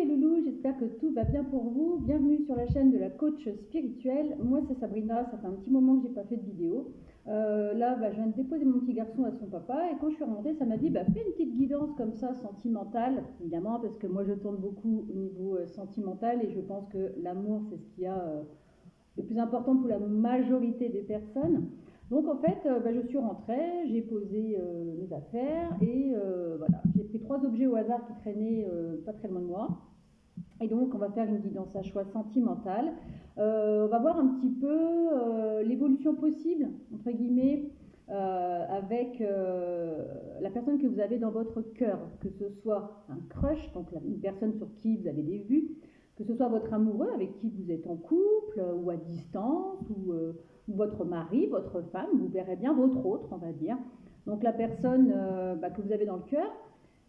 loulous, j'espère que tout va bien pour vous. Bienvenue sur la chaîne de la coach spirituelle. Moi c'est Sabrina, ça fait un petit moment que j'ai pas fait de vidéo. Là je viens de déposer mon petit garçon à son papa et quand je suis remontée ça m'a dit fais une petite guidance comme ça sentimentale, évidemment parce que moi je tourne beaucoup au niveau sentimental et je pense que l'amour c'est ce qu'il y a le plus important pour la majorité des personnes. Donc en fait, je suis rentrée, j'ai posé mes affaires et voilà, j'ai pris 3 objets au hasard qui traînaient pas très loin de moi. Et donc on va faire une guidance à choix sentimentale. On va voir un petit peu l'évolution possible, entre guillemets, avec la personne que vous avez dans votre cœur, que ce soit un crush, donc une personne sur qui vous avez des vues, que ce soit votre amoureux avec qui vous êtes en couple ou à distance, ou votre mari, votre femme, vous verrez bien votre autre, on va dire. Donc la personne que vous avez dans le cœur.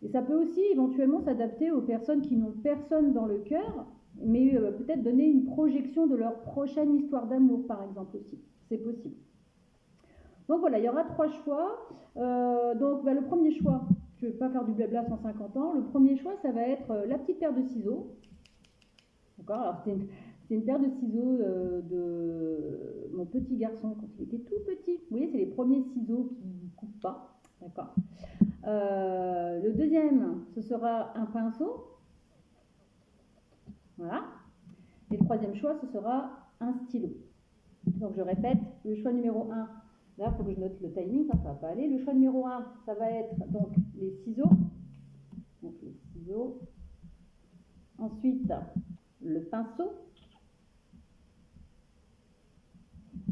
Et ça peut aussi éventuellement s'adapter aux personnes qui n'ont personne dans le cœur, mais peut-être donner une projection de leur prochaine histoire d'amour, par exemple aussi. C'est possible. Donc voilà, il y aura 3 choix. Le premier choix, je ne vais pas faire du blabla 150 ans. Le premier choix, ça va être la petite paire de ciseaux. D'accord. Alors c'est une paire de ciseaux de mon petit garçon quand il était tout petit. Vous voyez, c'est les premiers ciseaux qui ne coupent pas. D'accord. Le deuxième, ce sera un pinceau. Voilà. Et le troisième choix, ce sera un stylo. Donc je répète, le choix numéro 1, là il faut que je note le timing, ça ne va pas aller. Le choix numéro 1, ça va être donc les ciseaux. Donc les ciseaux. Ensuite, le pinceau.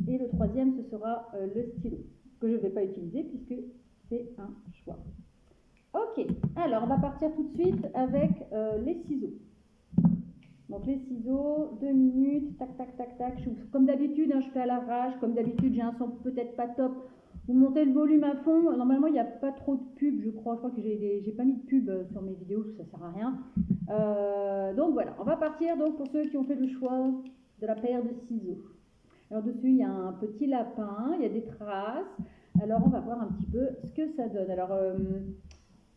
Et le troisième, ce sera le stylo, que je ne vais pas utiliser puisque c'est un choix. Ok, alors on va partir tout de suite avec les ciseaux. Donc les ciseaux, 2 minutes, tac, tac, tac, tac. Comme d'habitude, je fais à l'arrache, comme d'habitude, j'ai un son peut-être pas top. Vous montez le volume à fond. Normalement, il n'y a pas trop de pub, je crois. Je crois que j'ai pas mis de pub sur mes vidéos, ça ne sert à rien. Donc voilà, on va partir donc pour ceux qui ont fait le choix de la paire de ciseaux. Alors dessus, il y a un petit lapin, il y a des traces. Alors on va voir un petit peu ce que ça donne. Alors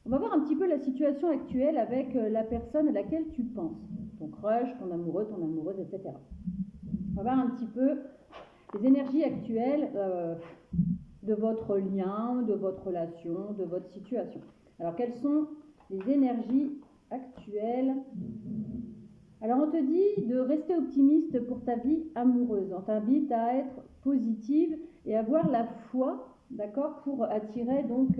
on va voir un petit peu la situation actuelle avec la personne à laquelle tu penses. Ton crush, ton amoureux, ton amoureuse, etc. On va voir un petit peu les énergies actuelles de votre lien, de votre relation, de votre situation. Alors quelles sont les énergies actuelles? Alors on te dit de rester optimiste pour ta vie amoureuse. On t'invite à être positive et avoir la foi, d'accord, pour attirer donc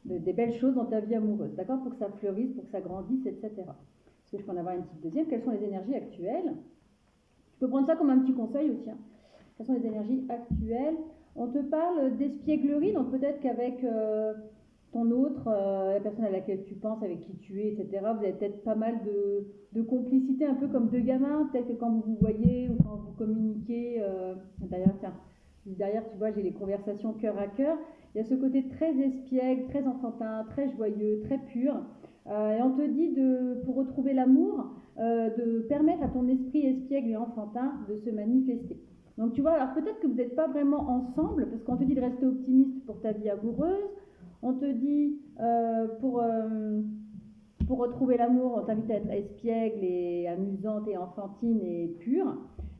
des belles choses dans ta vie amoureuse, d'accord, pour que ça fleurisse, pour que ça grandisse, etc. Est-ce que je peux en avoir une petite deuxième? Quelles sont les énergies actuelles? Tu peux prendre ça comme un petit conseil aussi. Quelles sont les énergies actuelles? On te parle d'espièglerie, donc peut-être qu'avec ton autre, la personne à laquelle tu penses, avec qui tu es, etc., vous avez peut-être pas mal de complicité, un peu comme deux gamins, peut-être que quand vous vous voyez ou quand vous communiquez, derrière, tu vois, j'ai les conversations cœur à cœur. Il y a ce côté très espiègle, très enfantin, très joyeux, très pur. Et on te dit, pour retrouver l'amour, de permettre à ton esprit espiègle et enfantin de se manifester. Donc tu vois, alors peut-être que vous n'êtes pas vraiment ensemble, parce qu'on te dit de rester optimiste pour ta vie amoureuse. On te dit, pour retrouver l'amour, on t'invite à être espiègle et amusante et enfantine et pure.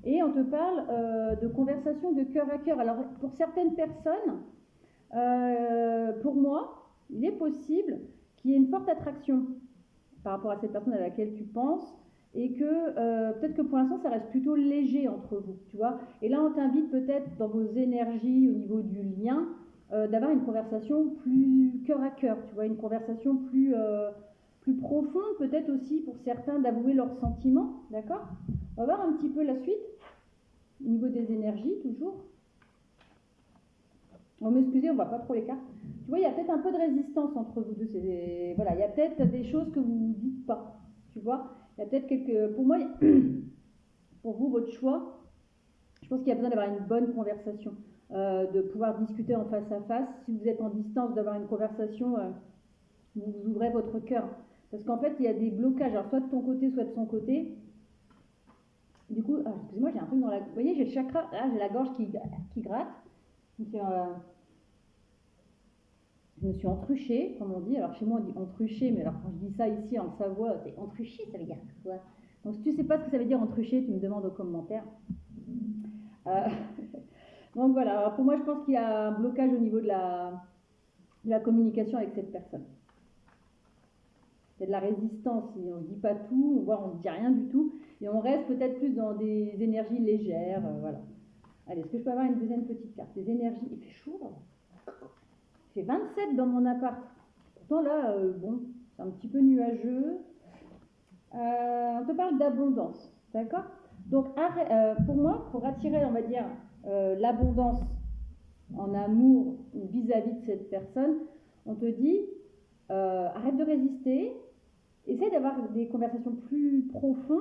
Et on te parle de conversation de cœur à cœur. Alors pour certaines personnes, pour moi, il est possible qu'il y ait une forte attraction par rapport à cette personne à laquelle tu penses et que peut-être que pour l'instant ça reste plutôt léger entre vous, tu vois. Et là on t'invite peut-être dans vos énergies au niveau du lien d'avoir une conversation plus cœur à cœur, tu vois, une conversation plus profonde, peut-être aussi pour certains d'avouer leurs sentiments, d'accord. On va voir un petit peu la suite au niveau des énergies toujours. On m'excusez, on ne voit pas trop les cartes. Tu vois, il y a peut-être un peu de résistance entre vous deux. Voilà, il y a peut-être des choses que vous ne dites pas. Tu vois, il y a peut-être quelques. Pour moi, pour vous, votre choix, je pense qu'il y a besoin d'avoir une bonne conversation, de pouvoir discuter en face à face. Si vous êtes en distance, d'avoir une conversation, vous ouvrez votre cœur. Parce qu'en fait, il y a des blocages, alors soit de ton côté, soit de son côté. Du coup, excusez-moi, j'ai un truc dans la. Vous voyez, j'ai le chakra, là, j'ai la gorge qui gratte. Donc, je je me suis entruchée, comme on dit. Alors chez moi on dit entruchée, mais alors quand je dis ça ici en Savoie, c'est entruché, ça veut dire quoi? Donc si tu sais pas ce que ça veut dire entruché, tu me demandes aux commentaires. Euh, donc voilà, alors pour moi je pense qu'il y a un blocage au niveau de la communication avec cette personne. Il y a de la résistance, on ne dit pas tout, voire on ne dit rien du tout, et on reste peut-être plus dans des énergies légères, voilà. Allez, est-ce que je peux avoir une deuxième petite carte? Des énergies, il fait chaud là. Il fait 27 dans mon appart. Pourtant là, bon, c'est un petit peu nuageux. On te parle d'abondance, d'accord? Donc pour moi, pour attirer, on va dire, l'abondance en amour vis-à-vis de cette personne, on te dit, arrête de résister, essaie d'avoir des conversations plus profondes,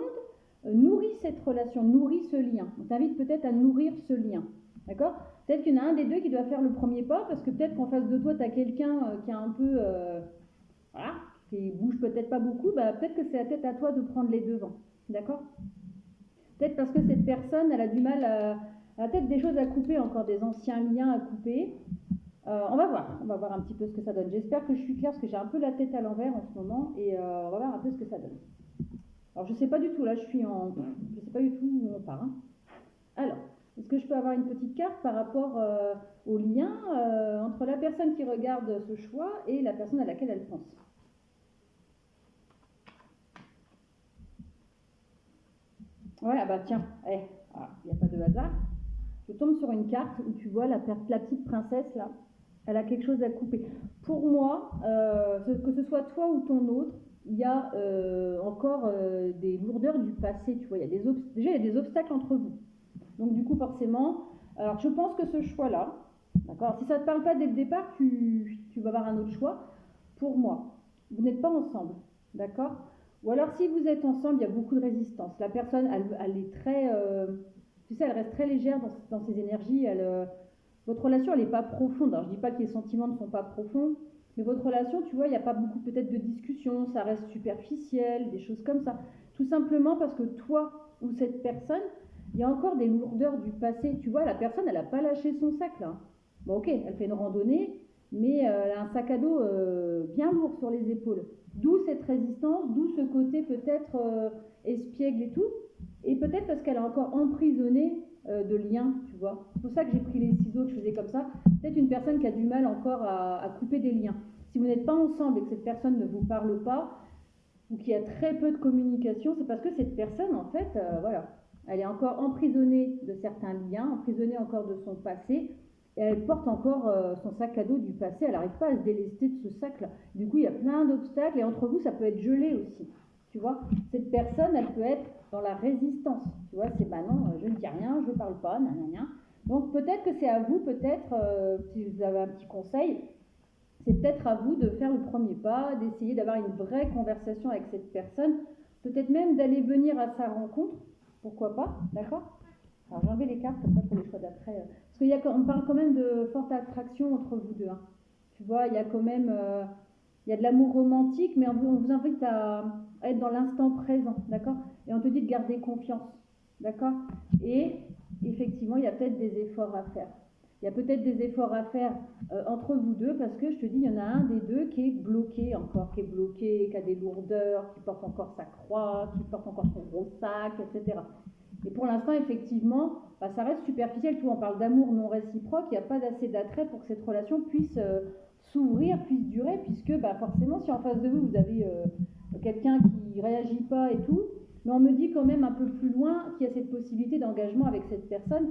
nourris cette relation, nourris ce lien. On t'invite peut-être à nourrir ce lien, d'accord? Peut-être qu'il y en a un des deux qui doit faire le premier pas, parce que peut-être qu'en face de toi, tu as quelqu'un qui a un peu, voilà, qui bouge peut-être pas beaucoup, bah, peut-être que c'est peut-être à toi de prendre les devants, d'accord? Peut-être parce que cette personne, elle a du mal à peut-être des choses à couper, encore des anciens liens à couper. On va voir un petit peu ce que ça donne. J'espère que je suis claire parce que j'ai un peu la tête à l'envers en ce moment et on va voir un peu ce que ça donne. Alors je sais pas du tout, là je sais pas du tout où on part. Hein. Alors, est-ce que je peux avoir une petite carte par rapport au lien entre la personne qui regarde ce choix et la personne à laquelle elle pense? Voilà, bah tiens, il n'y a pas de hasard. Je tombe sur une carte où tu vois la petite princesse là, elle a quelque chose à couper. Pour moi, que ce soit toi ou ton autre, il y a encore des lourdeurs du passé, tu vois, déjà il y a des obstacles entre vous. Donc du coup forcément, alors je pense que ce choix-là, d'accord, si ça ne te parle pas dès le départ, tu vas avoir un autre choix. Pour moi, vous n'êtes pas ensemble, d'accord? Ou alors si vous êtes ensemble, il y a beaucoup de résistance. La personne, elle est très, tu sais, elle reste très légère dans ses énergies. Votre relation, elle n'est pas profonde. Alors je ne dis pas que les sentiments ne sont pas profonds, mais votre relation, tu vois, il n'y a pas beaucoup peut-être de discussions, ça reste superficiel, des choses comme ça. Tout simplement parce que toi ou cette personne, il y a encore des lourdeurs du passé. Tu vois, la personne, elle n'a pas lâché son sac là. Bon, ok, elle fait une randonnée, mais elle a un sac à dos bien lourd sur les épaules. D'où cette résistance, d'où ce côté peut-être espiègle et tout. Et peut-être parce qu'elle a encore emprisonné de liens, tu vois. C'est pour ça que j'ai pris les ciseaux, que je faisais comme ça. Peut-être une personne qui a du mal encore à couper des liens. Si vous n'êtes pas ensemble et que cette personne ne vous parle pas, ou qu'il y a très peu de communication, c'est parce que cette personne, en fait, voilà, elle est encore emprisonnée de certains liens, emprisonnée encore de son passé, et elle porte encore son sac à dos du passé, elle n'arrive pas à se délester de ce sac-là. Du coup, il y a plein d'obstacles, et entre vous, ça peut être gelé aussi. Tu vois, cette personne, elle peut être dans la résistance. Tu vois, c'est bah non, je ne dis rien, je ne parle pas, nanana. Donc peut-être que c'est à vous, peut-être, si vous avez un petit conseil, c'est peut-être à vous de faire le premier pas, d'essayer d'avoir une vraie conversation avec cette personne, peut-être même d'aller venir à sa rencontre, pourquoi pas, d'accord? Alors j'ai enlevé les cartes comme ça pour les choix d'après, parce qu'on parle quand même de forte attraction entre vous deux. Hein. Tu vois, il y a quand même, il y a de l'amour romantique, mais on vous invite à être dans l'instant présent, d'accord? Et on te dit de garder confiance, d'accord? Et effectivement, il y a peut-être des efforts à faire. Il y a peut-être des efforts à faire entre vous deux parce que je te dis, il y en a un des deux qui est bloqué encore, qui a des lourdeurs, qui porte encore sa croix, qui porte encore son gros sac, etc. Et pour l'instant, effectivement, bah, ça reste superficiel. Tu vois, on parle d'amour non réciproque, il n'y a pas assez d'attrait pour que cette relation puisse s'ouvrir, puisse durer, puisque bah, forcément, si en face de vous, vous avez quelqu'un qui ne réagit pas et tout, mais on me dit quand même un peu plus loin qu'il y a cette possibilité d'engagement avec cette personne.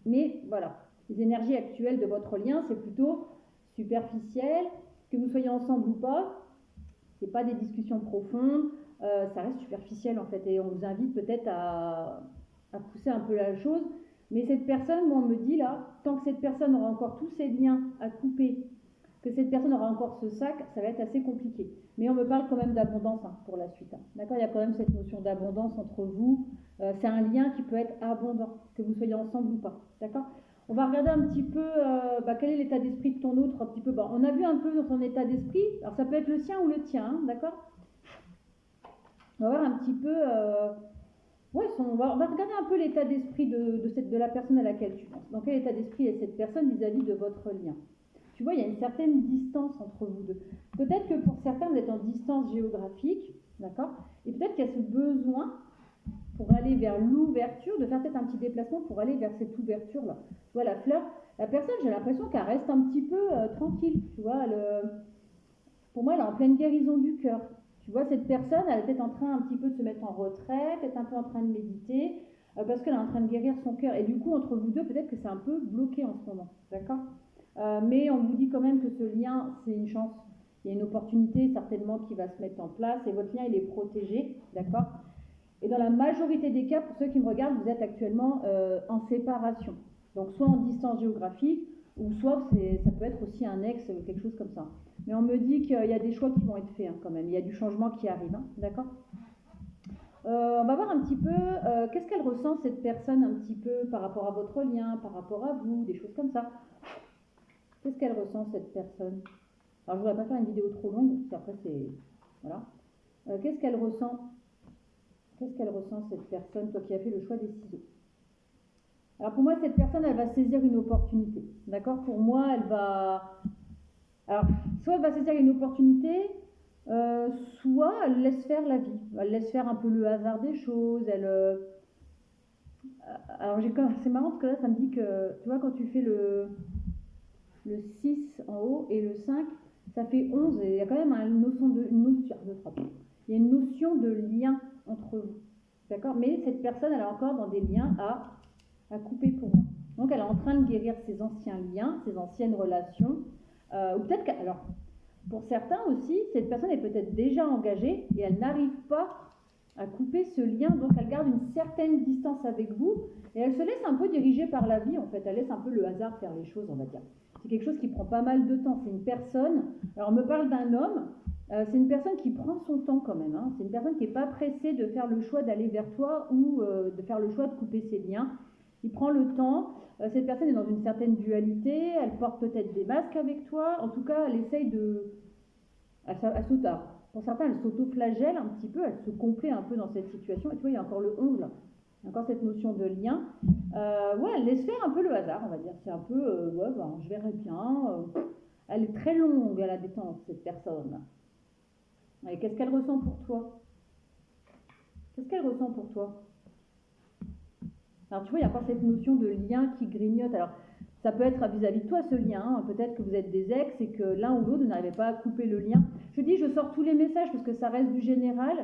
Mais voilà, les énergies actuelles de votre lien, c'est plutôt superficiel, que vous soyez ensemble ou pas, c'est pas des discussions profondes, ça reste superficiel en fait, et on vous invite peut-être à pousser un peu la chose. Mais cette personne, moi on me dit là, tant que cette personne aura encore tous ses liens à couper, que cette personne aura encore ce sac, ça va être assez compliqué. Mais on me parle quand même d'abondance hein, pour la suite. Hein. D'accord, il y a quand même cette notion d'abondance entre vous. C'est un lien qui peut être abondant, que vous soyez ensemble ou pas. D'accord. On va regarder un petit peu quel est l'état d'esprit de ton autre. Un petit peu. Bon, on a vu un peu son état d'esprit. Alors ça peut être le sien ou le tien, hein, d'accord. On va voir un petit peu. On va regarder un peu l'état d'esprit de la personne à laquelle tu penses. Dans quel état d'esprit est cette personne vis-à-vis de votre lien? tu vois, il y a une certaine distance entre vous deux. Peut-être que pour certains, vous êtes en distance géographique, d'accord? Et peut-être qu'il y a ce besoin pour aller vers l'ouverture, de faire peut-être un petit déplacement pour aller vers cette ouverture-là. Tu vois, la fleur, la personne, j'ai l'impression qu'elle reste un petit peu tranquille, tu vois, pour moi, elle est en pleine guérison du cœur. Tu vois, cette personne, elle est peut-être en train un petit peu de se mettre en retrait, peut-être un peu en train de méditer, parce qu'elle est en train de guérir son cœur. Et du coup, entre vous deux, peut-être que c'est un peu bloqué en ce moment, d'accord? Mais on vous dit quand même que ce lien, c'est une chance. Il y a une opportunité certainement qui va se mettre en place et votre lien, il est protégé, d'accord? Et dans la majorité des cas, pour ceux qui me regardent, vous êtes actuellement en séparation. Donc soit en distance géographique, ou soit ça peut être aussi un ex, quelque chose comme ça. Mais on me dit qu'il y a des choix qui vont être faits quand même. Il y a du changement qui arrive, d'accord? On va voir un petit peu qu'est-ce qu'elle ressent cette personne un petit peu par rapport à votre lien, par rapport à vous, des choses comme ça. Qu'est-ce qu'elle ressent cette personne? Alors je ne voudrais pas faire une vidéo trop longue, parce qu'après c'est... Voilà. Qu'est-ce qu'elle ressent? Qu'est-ce qu'elle ressent cette personne, toi qui as fait le choix des ciseaux? Alors pour moi, cette personne, elle va saisir une opportunité. D'accord? Pour moi, elle va... Alors, soit elle va saisir une opportunité, soit elle laisse faire la vie. Elle laisse faire un peu le hasard des choses. Alors, c'est marrant parce que là, ça me dit que, tu vois, quand tu fais le 6 en haut et le 5, ça fait 11. Et il y a quand même une notion il y a une notion de lien entre vous. D'accord? Mais cette personne, elle est encore dans des liens à couper pour moi. Donc, elle est en train de guérir ses anciens liens, ses anciennes relations. Ou peut-être que, alors, pour certains aussi, cette personne est peut-être déjà engagée et elle n'arrive pas à couper ce lien, donc elle garde une certaine distance avec vous et elle se laisse un peu diriger par la vie, en fait. Elle laisse un peu le hasard faire les choses, on va dire. C'est quelque chose qui prend pas mal de temps. C'est une personne, alors on me parle d'un homme, c'est une personne qui prend son temps quand même. Hein. C'est une personne qui n'est pas pressée de faire le choix d'aller vers toi ou de faire le choix de couper ses liens. Il prend le temps. Cette personne est dans une certaine dualité. Elle porte peut-être des masques avec toi. En tout cas, elle essaye de... Pour certains, elle s'auto-flagelle un petit peu. Elle se complaît un peu dans cette situation. Et tu vois, il y a encore le 11 là. Il y a encore cette notion de lien. Ouais, elle laisse faire un peu le hasard, on va dire. C'est un peu, ouais, ben, je verrai bien. Elle est très longue à la détente, cette personne. Et qu'est-ce qu'elle ressent pour toi? Qu'est-ce qu'elle ressent pour toi? Alors tu vois, il y a encore cette notion de lien qui grignote. Alors ça peut être vis-à-vis de toi ce lien. Hein. Peut-être que vous êtes des ex et que l'un ou l'autre n'arrivez pas à couper le lien. Je dis, je sors tous les messages parce que ça reste du général.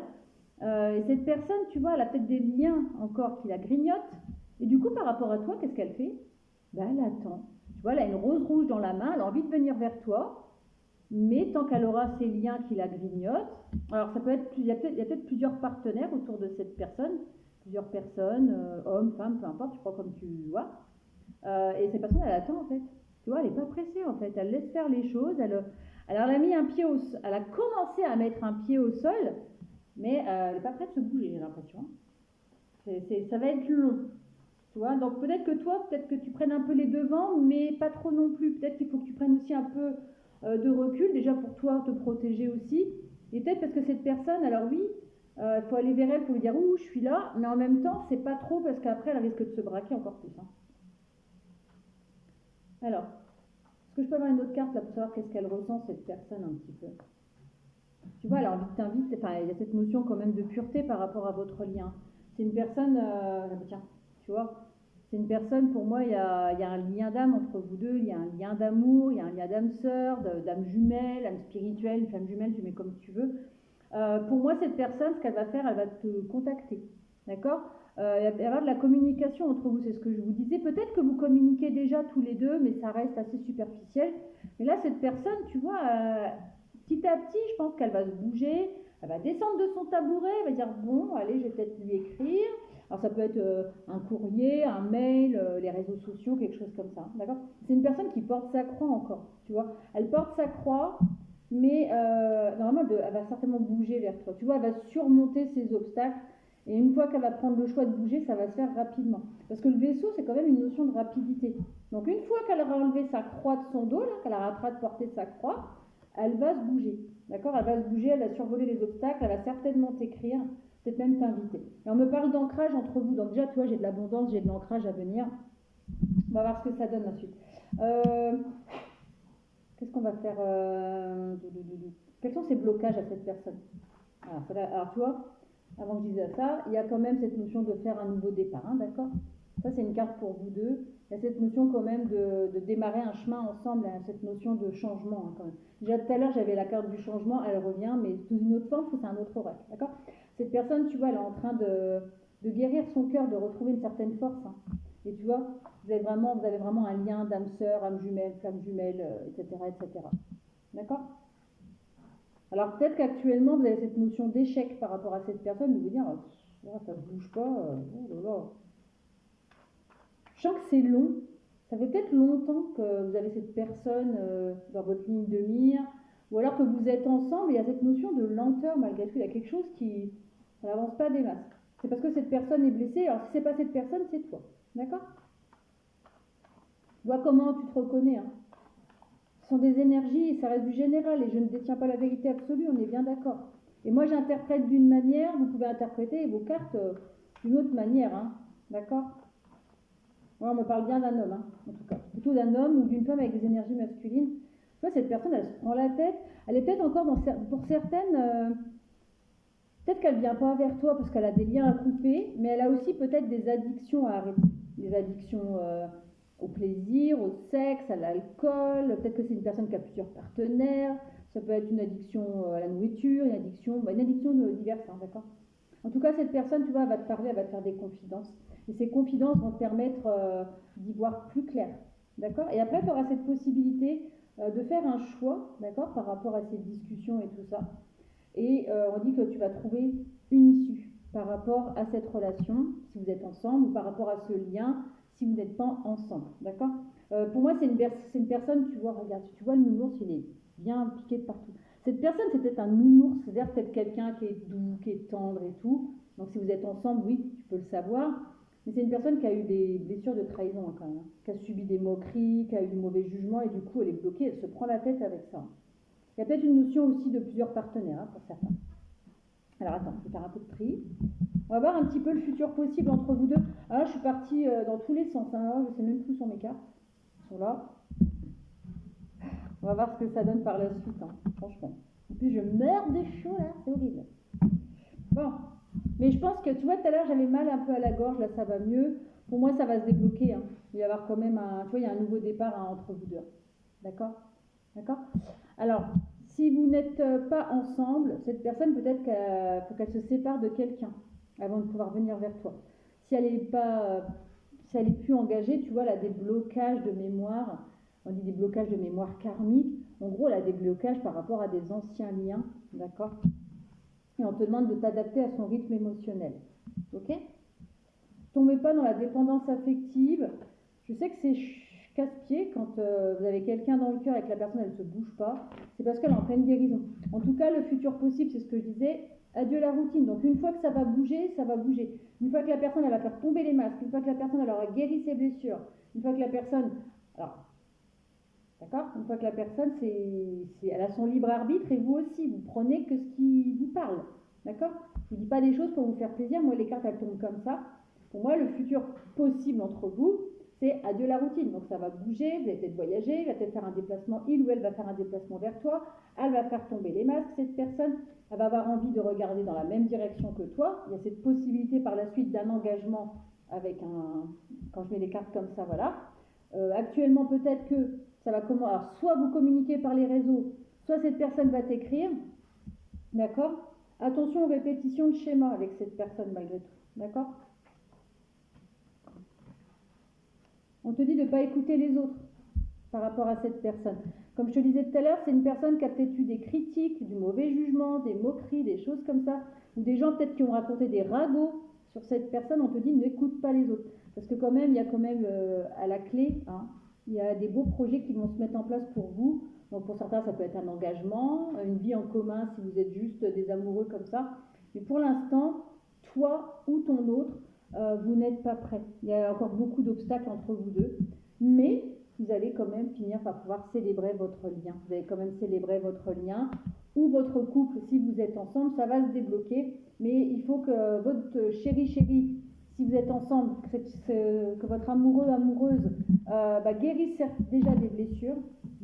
Et cette personne, tu vois, elle a peut-être des liens encore qui la grignotent. Et du coup, par rapport à toi, qu'est-ce qu'elle fait? Ben, elle attend. Tu vois, elle a une rose rouge dans la main, elle a envie de venir vers toi. Mais tant qu'elle aura ces liens qui la grignotent, alors ça peut être, il y a peut-être plusieurs partenaires autour de cette personne, plusieurs personnes, hommes, femmes, peu importe, je crois comme tu vois. Et cette personne, elle attend en fait. Tu vois, elle n'est pas pressée en fait. Elle laisse faire les choses. Elle a mis un pied elle a commencé à mettre un pied au sol, mais elle n'est pas prête de se bouger, j'ai l'impression. Ça va être long. Tu vois, donc peut-être que toi, peut-être que tu prennes un peu les devants, mais pas trop non plus. Peut-être qu'il faut que tu prennes aussi un peu de recul, déjà pour toi te protéger aussi. Et peut-être parce que cette personne, alors oui, il faut aller vers elle pour lui dire ouh, je suis là, mais en même temps, c'est pas trop parce qu'après, elle risque de se braquer encore plus. Hein. Alors, est-ce que je peux avoir une autre carte là pour savoir qu'est-ce qu'elle ressent cette personne un petit peu? Tu vois, elle a envie de t'inviter, enfin, il y a cette notion quand même de pureté par rapport à votre lien. C'est une personne, tiens, tu vois, c'est une personne, pour moi, il y a un lien d'âme entre vous deux, il y a un lien d'amour, il y a un lien d'âme sœur, d'âme jumelle, âme spirituelle, une femme jumelle, tu mets comme tu veux. Pour moi, cette personne, ce qu'elle va faire, elle va te contacter, d'accord? Il va y avoir de la communication entre vous, c'est ce que je vous disais. Peut-être que vous communiquez déjà tous les deux, mais ça reste assez superficiel. Mais là, cette personne, tu vois, petit à petit, je pense qu'elle va se bouger, elle va descendre de son tabouret, elle va dire bon, allez, je vais peut-être lui écrire. Alors ça peut être un courrier, un mail, les réseaux sociaux, quelque chose comme ça, d'accord? C'est une personne qui porte sa croix encore, tu vois. Elle porte sa croix, mais normalement, elle va certainement bouger vers toi. Tu vois, elle va surmonter ses obstacles. Et une fois qu'elle va prendre le choix de bouger, ça va se faire rapidement. Parce que le vaisseau, c'est quand même une notion de rapidité. Donc une fois qu'elle aura enlevé sa croix de son dos, là, qu'elle arrêtera de porter sa croix, elle va se bouger. D'accord? Elle va se bouger, elle va survoler les obstacles, elle va certainement t'écrire, peut-être même t'inviter. Et on me parle d'ancrage entre vous. Donc déjà, tu vois, j'ai de l'abondance, j'ai de l'ancrage à venir. On va voir ce que ça donne ensuite. Qu'est-ce qu'on va faire Quels sont ces blocages à cette personne? Alors, tu vois, avant que je dise ça, il y a quand même cette notion de faire un nouveau départ, hein, d'accord? Ça, c'est une carte pour vous deux. Il y a cette notion quand même de démarrer un chemin ensemble, hein, cette notion de changement, hein, quand même. Déjà tout à l'heure, j'avais la carte du changement, elle revient, mais sous une autre forme, parce que c'est un autre oracle, d'accord? Cette personne, tu vois, elle est en train de guérir son cœur, de retrouver une certaine force, hein. Et tu vois, vous avez vraiment un lien d'âme sœur, âme jumelle, flamme jumelle, etc., etc. D'accord? Alors peut-être qu'actuellement, vous avez cette notion d'échec par rapport à cette personne, de vous dire, ça ne bouge pas, oh là là. Je sens que c'est long. Ça fait peut-être longtemps que vous avez cette personne dans votre ligne de mire, ou alors que vous êtes ensemble, et il y a cette notion de lenteur malgré tout. Il y a quelque chose qui n'avance pas des masses. C'est parce que cette personne est blessée. Alors si c'est pas cette personne, c'est toi. D'accord? Vois comment tu te reconnais. Hein. Ce sont des énergies et ça reste du général et je ne détiens pas la vérité absolue, on est bien d'accord. Et moi j'interprète d'une manière, vous pouvez interpréter vos cartes d'une autre manière. Hein. D'accord? Moi, on me parle bien d'un homme, hein, en tout cas. Plutôt d'un homme ou d'une femme avec des énergies masculines. Tu vois, cette personne, elle se prend la tête. Elle est peut-être encore, pour certaines, peut-être qu'elle ne vient pas vers toi parce qu'elle a des liens à couper, mais elle a aussi peut-être des addictions à arrêter. Des addictions au plaisir, au sexe, à l'alcool. Peut-être que c'est une personne qui a plusieurs partenaires. Ça peut être une addiction à la nourriture, une addiction diverse, hein, d'accord? En tout cas, cette personne, tu vois, elle va te parler, elle va te faire des confidences. Et ces confidences vont te permettre d'y voir plus clair. D'accord? Et après, tu auras cette possibilité de faire un choix, d'accord, par rapport à ces discussions et tout ça. Et on dit que tu vas trouver une issue par rapport à cette relation, si vous êtes ensemble, ou par rapport à ce lien, si vous n'êtes pas ensemble. D'accord? Pour moi, c'est une personne, tu vois, regarde, tu vois le nounours, il est bien piqué de partout. Cette personne, c'est peut-être un nounours, c'est-à-dire peut-être quelqu'un qui est doux, qui est tendre et tout. Donc si vous êtes ensemble, oui, tu peux le savoir. Mais c'est une personne qui a eu des blessures de trahison, hein, quand même, hein, qui a subi des moqueries, qui a eu du mauvais jugement, et du coup, elle est bloquée, elle se prend la tête avec ça. Il y a peut-être une notion aussi de plusieurs partenaires, hein, pour certains. Alors attends, je vais faire un peu de tri. On va voir un petit peu le futur possible entre vous deux. Alors là, je suis partie dans tous les sens, hein, je ne sais même plus où sont mes cartes. Elles sont là. On va voir ce que ça donne par la suite, hein, franchement. En plus, je meurs de chaud là, c'est horrible. Bon, mais je pense que, tu vois, tout à l'heure, j'avais mal un peu à la gorge, là, ça va mieux. Pour moi, ça va se débloquer. Hein. Il va y avoir quand même tu vois, il y a un nouveau départ hein, entre vous deux. D'accord? D'accord? Alors, si vous n'êtes pas ensemble, cette personne, peut-être qu'il faut qu'elle se sépare de quelqu'un avant de pouvoir venir vers toi. Si elle n'est plus engagée, tu vois, elle a des blocages de mémoire. On dit des blocages de mémoire karmique. En gros, elle a des blocages par rapport à des anciens liens. D'accord? Et on te demande de t'adapter à son rythme émotionnel. Ok? Tombez pas dans la dépendance affective. Je sais que c'est casse-pied quand vous avez quelqu'un dans le cœur et que la personne elle ne se bouge pas. C'est parce qu'elle est en pleine guérison. En tout cas, le futur possible, c'est ce que je disais. Adieu la routine. Donc une fois que ça va bouger, ça va bouger. Une fois que la personne elle va faire tomber les masques, une fois que la personne elle aura guéri ses blessures, une fois que la personne... Alors, d'accord? Une fois que la personne, elle a son libre arbitre et vous aussi, vous prenez que ce qui vous parle. D'accord? Je ne dis pas des choses pour vous faire plaisir. Moi, les cartes, elles tombent comme ça. Pour moi, le futur possible entre vous, c'est adieu la routine. Donc ça va bouger, vous allez peut-être voyager, il va peut-être faire un déplacement, il ou elle va faire un déplacement vers toi, elle va faire tomber les masques, cette personne, elle va avoir envie de regarder dans la même direction que toi. Il y a cette possibilité par la suite d'un engagement avec quand je mets les cartes comme ça, voilà. Actuellement, peut-être que ça va comment? Alors, soit vous communiquez par les réseaux, soit cette personne va t'écrire, d'accord? Attention aux répétitions de schémas avec cette personne malgré tout, d'accord? On te dit de ne pas écouter les autres par rapport à cette personne. Comme je te disais tout à l'heure, c'est une personne qui a peut-être eu des critiques, du mauvais jugement, des moqueries, des choses comme ça, ou des gens peut-être qui ont raconté des ragots sur cette personne. On te dit n'écoute pas les autres. Parce que quand même, il y a quand même à la clé, hein, il y a des beaux projets qui vont se mettre en place pour vous. Donc pour certains, ça peut être un engagement, une vie en commun si vous êtes juste des amoureux comme ça. Mais pour l'instant, toi ou ton autre, vous n'êtes pas prêts. Il y a encore beaucoup d'obstacles entre vous deux. Mais vous allez quand même finir par pouvoir célébrer votre lien. Vous allez quand même célébrer votre lien ou votre couple si vous êtes ensemble. Ça va se débloquer. Mais il faut que votre chéri, si vous êtes ensemble, que votre amoureux, amoureuse guérisse déjà des blessures,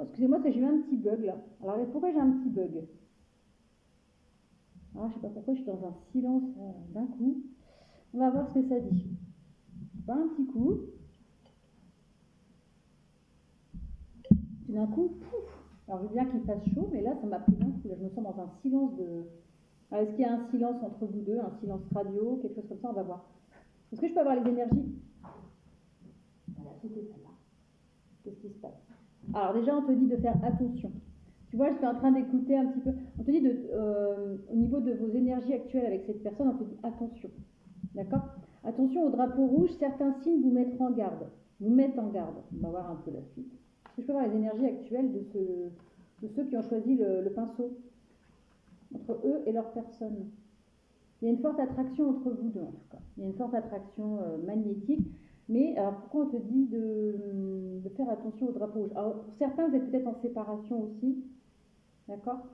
Excusez-moi, parce que j'ai eu un petit bug là. Alors pourquoi j'ai un petit bug? Alors je sais pas pourquoi je suis dans un silence d'un coup. On va voir ce que ça dit. Pas un petit coup. Tout d'un coup, pouf. Alors je veux bien qu'il fasse chaud, mais là ça m'a pris d'un coup. Là, je me sens dans un silence de... Alors, est-ce qu'il y a un silence entre vous deux, un silence radio, quelque chose comme ça? On va voir. Est-ce que je peux avoir les énergies? Voilà, c'était ça là. Qu'est-ce qui se passe? Alors déjà, on te dit de faire attention. Tu vois, j'étais en train d'écouter un petit peu. On te dit, au niveau de vos énergies actuelles avec cette personne, on te dit attention. D'accord? Attention au drapeau rouge, certains signes vous mettront en garde. Vous mettent en garde. On va voir un peu la suite. Est-ce que je peux voir les énergies actuelles de ceux qui ont choisi le pinceau? Entre eux et leur personne. Il y a une forte attraction entre vous deux, en tout cas. Il y a une forte attraction magnétique. Mais alors, pourquoi on te dit de faire attention au drapeau rouge? Alors, pour certains, vous êtes peut-être en séparation aussi. D'accord?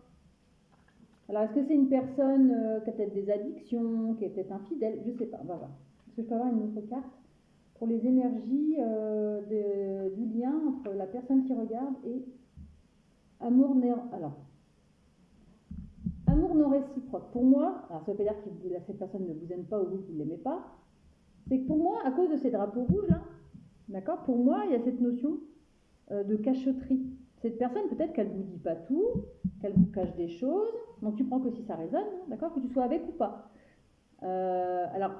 Alors, est-ce que c'est une personne qui a peut-être des addictions, qui est peut-être infidèle? Je ne sais pas, on va voir. Est-ce que je peux avoir une autre carte pour les énergies du lien entre la personne qui regarde et amour néant? Alors, amour non réciproque. Pour moi, alors ça ne veut pas dire que cette personne ne vous aime pas ou vous ne l'aimez pas, c'est que pour moi, à cause de ces drapeaux rouges, là, d'accord, pour moi, il y a cette notion de cachotterie. Cette personne, peut-être qu'elle ne vous dit pas tout, qu'elle vous cache des choses, donc tu prends que si ça résonne, d'accord, que tu sois avec ou pas. Alors,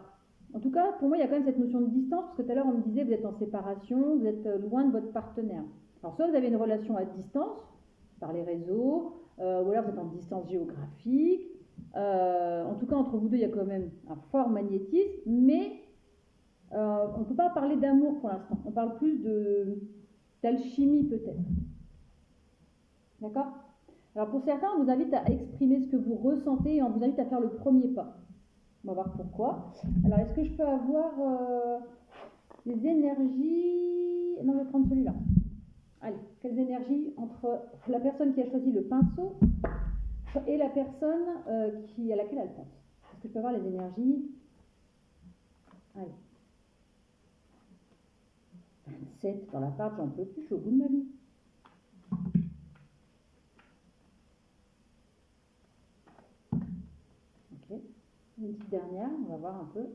en tout cas, pour moi, il y a quand même cette notion de distance, parce que tout à l'heure, on me disait, vous êtes en séparation, vous êtes loin de votre partenaire. Alors, soit vous avez une relation à distance, par les réseaux, ou alors vous êtes en distance géographique. En tout cas, entre vous deux, il y a quand même un fort magnétisme, mais on ne peut pas parler d'amour pour l'instant. On parle plus d'alchimie peut-être. D'accord? Alors pour certains, on vous invite à exprimer ce que vous ressentez et on vous invite à faire le premier pas. On va voir pourquoi. Alors est-ce que je peux avoir des énergies... Non, je vais prendre celui-là. Allez, quelles énergies entre la personne qui a choisi le pinceau et la personne à laquelle elle pense? Est-ce que je peux avoir les énergies? Allez. 27 dans l'appart, j'en peux plus, je suis au bout de ma vie. Ok. Une petite dernière, on va voir un peu.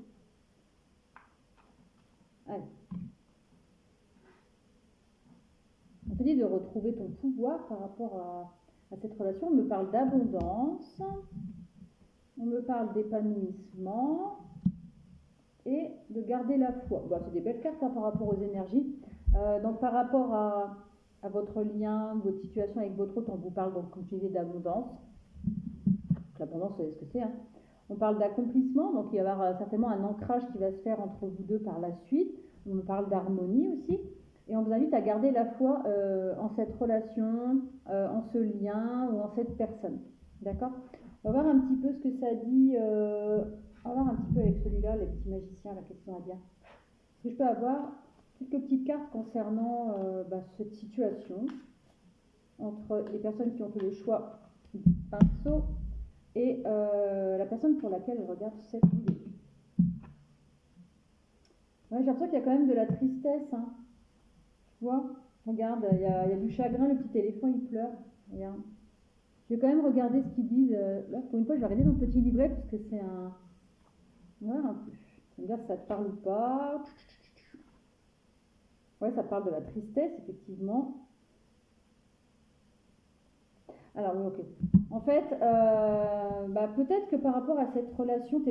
Allez. On te dit de retrouver ton pouvoir par rapport à cette relation. On me parle d'abondance, on me parle d'épanouissement et de garder la foi. Bon, c'est des belles cartes par rapport aux énergies. Donc par rapport à votre lien, votre situation avec votre autre, on vous parle donc, comme je disais, d'abondance. L'abondance, c'est ce que c'est. Hein. On parle d'accomplissement, donc il va y avoir certainement un ancrage qui va se faire entre vous deux par la suite. On me parle d'harmonie aussi. Et on vous invite à garder la foi en cette relation, en ce lien ou en cette personne. D'accord? On va voir un petit peu ce que ça dit. On va voir un petit peu avec celui-là, les petits magiciens, la question à dire. Est-ce que je peux avoir quelques petites cartes concernant cette situation entre les personnes qui ont fait le choix du pinceau et la personne pour laquelle je regarde cette vidéo? Ouais, j'ai l'impression qu'il y a quand même de la tristesse. Hein. Tu vois? Regarde, il y a du chagrin, le petit éléphant il pleure. Regarde. Je vais quand même regarder ce qu'ils disent. Là, pour une fois, je vais regarder dans le petit livret parce que c'est un. Ouais, un peu. Je vais me dire si ça te parle ou pas. Ouais, ça parle de la tristesse, effectivement. Alors, oui, ok. En fait, peut-être que par rapport à cette relation,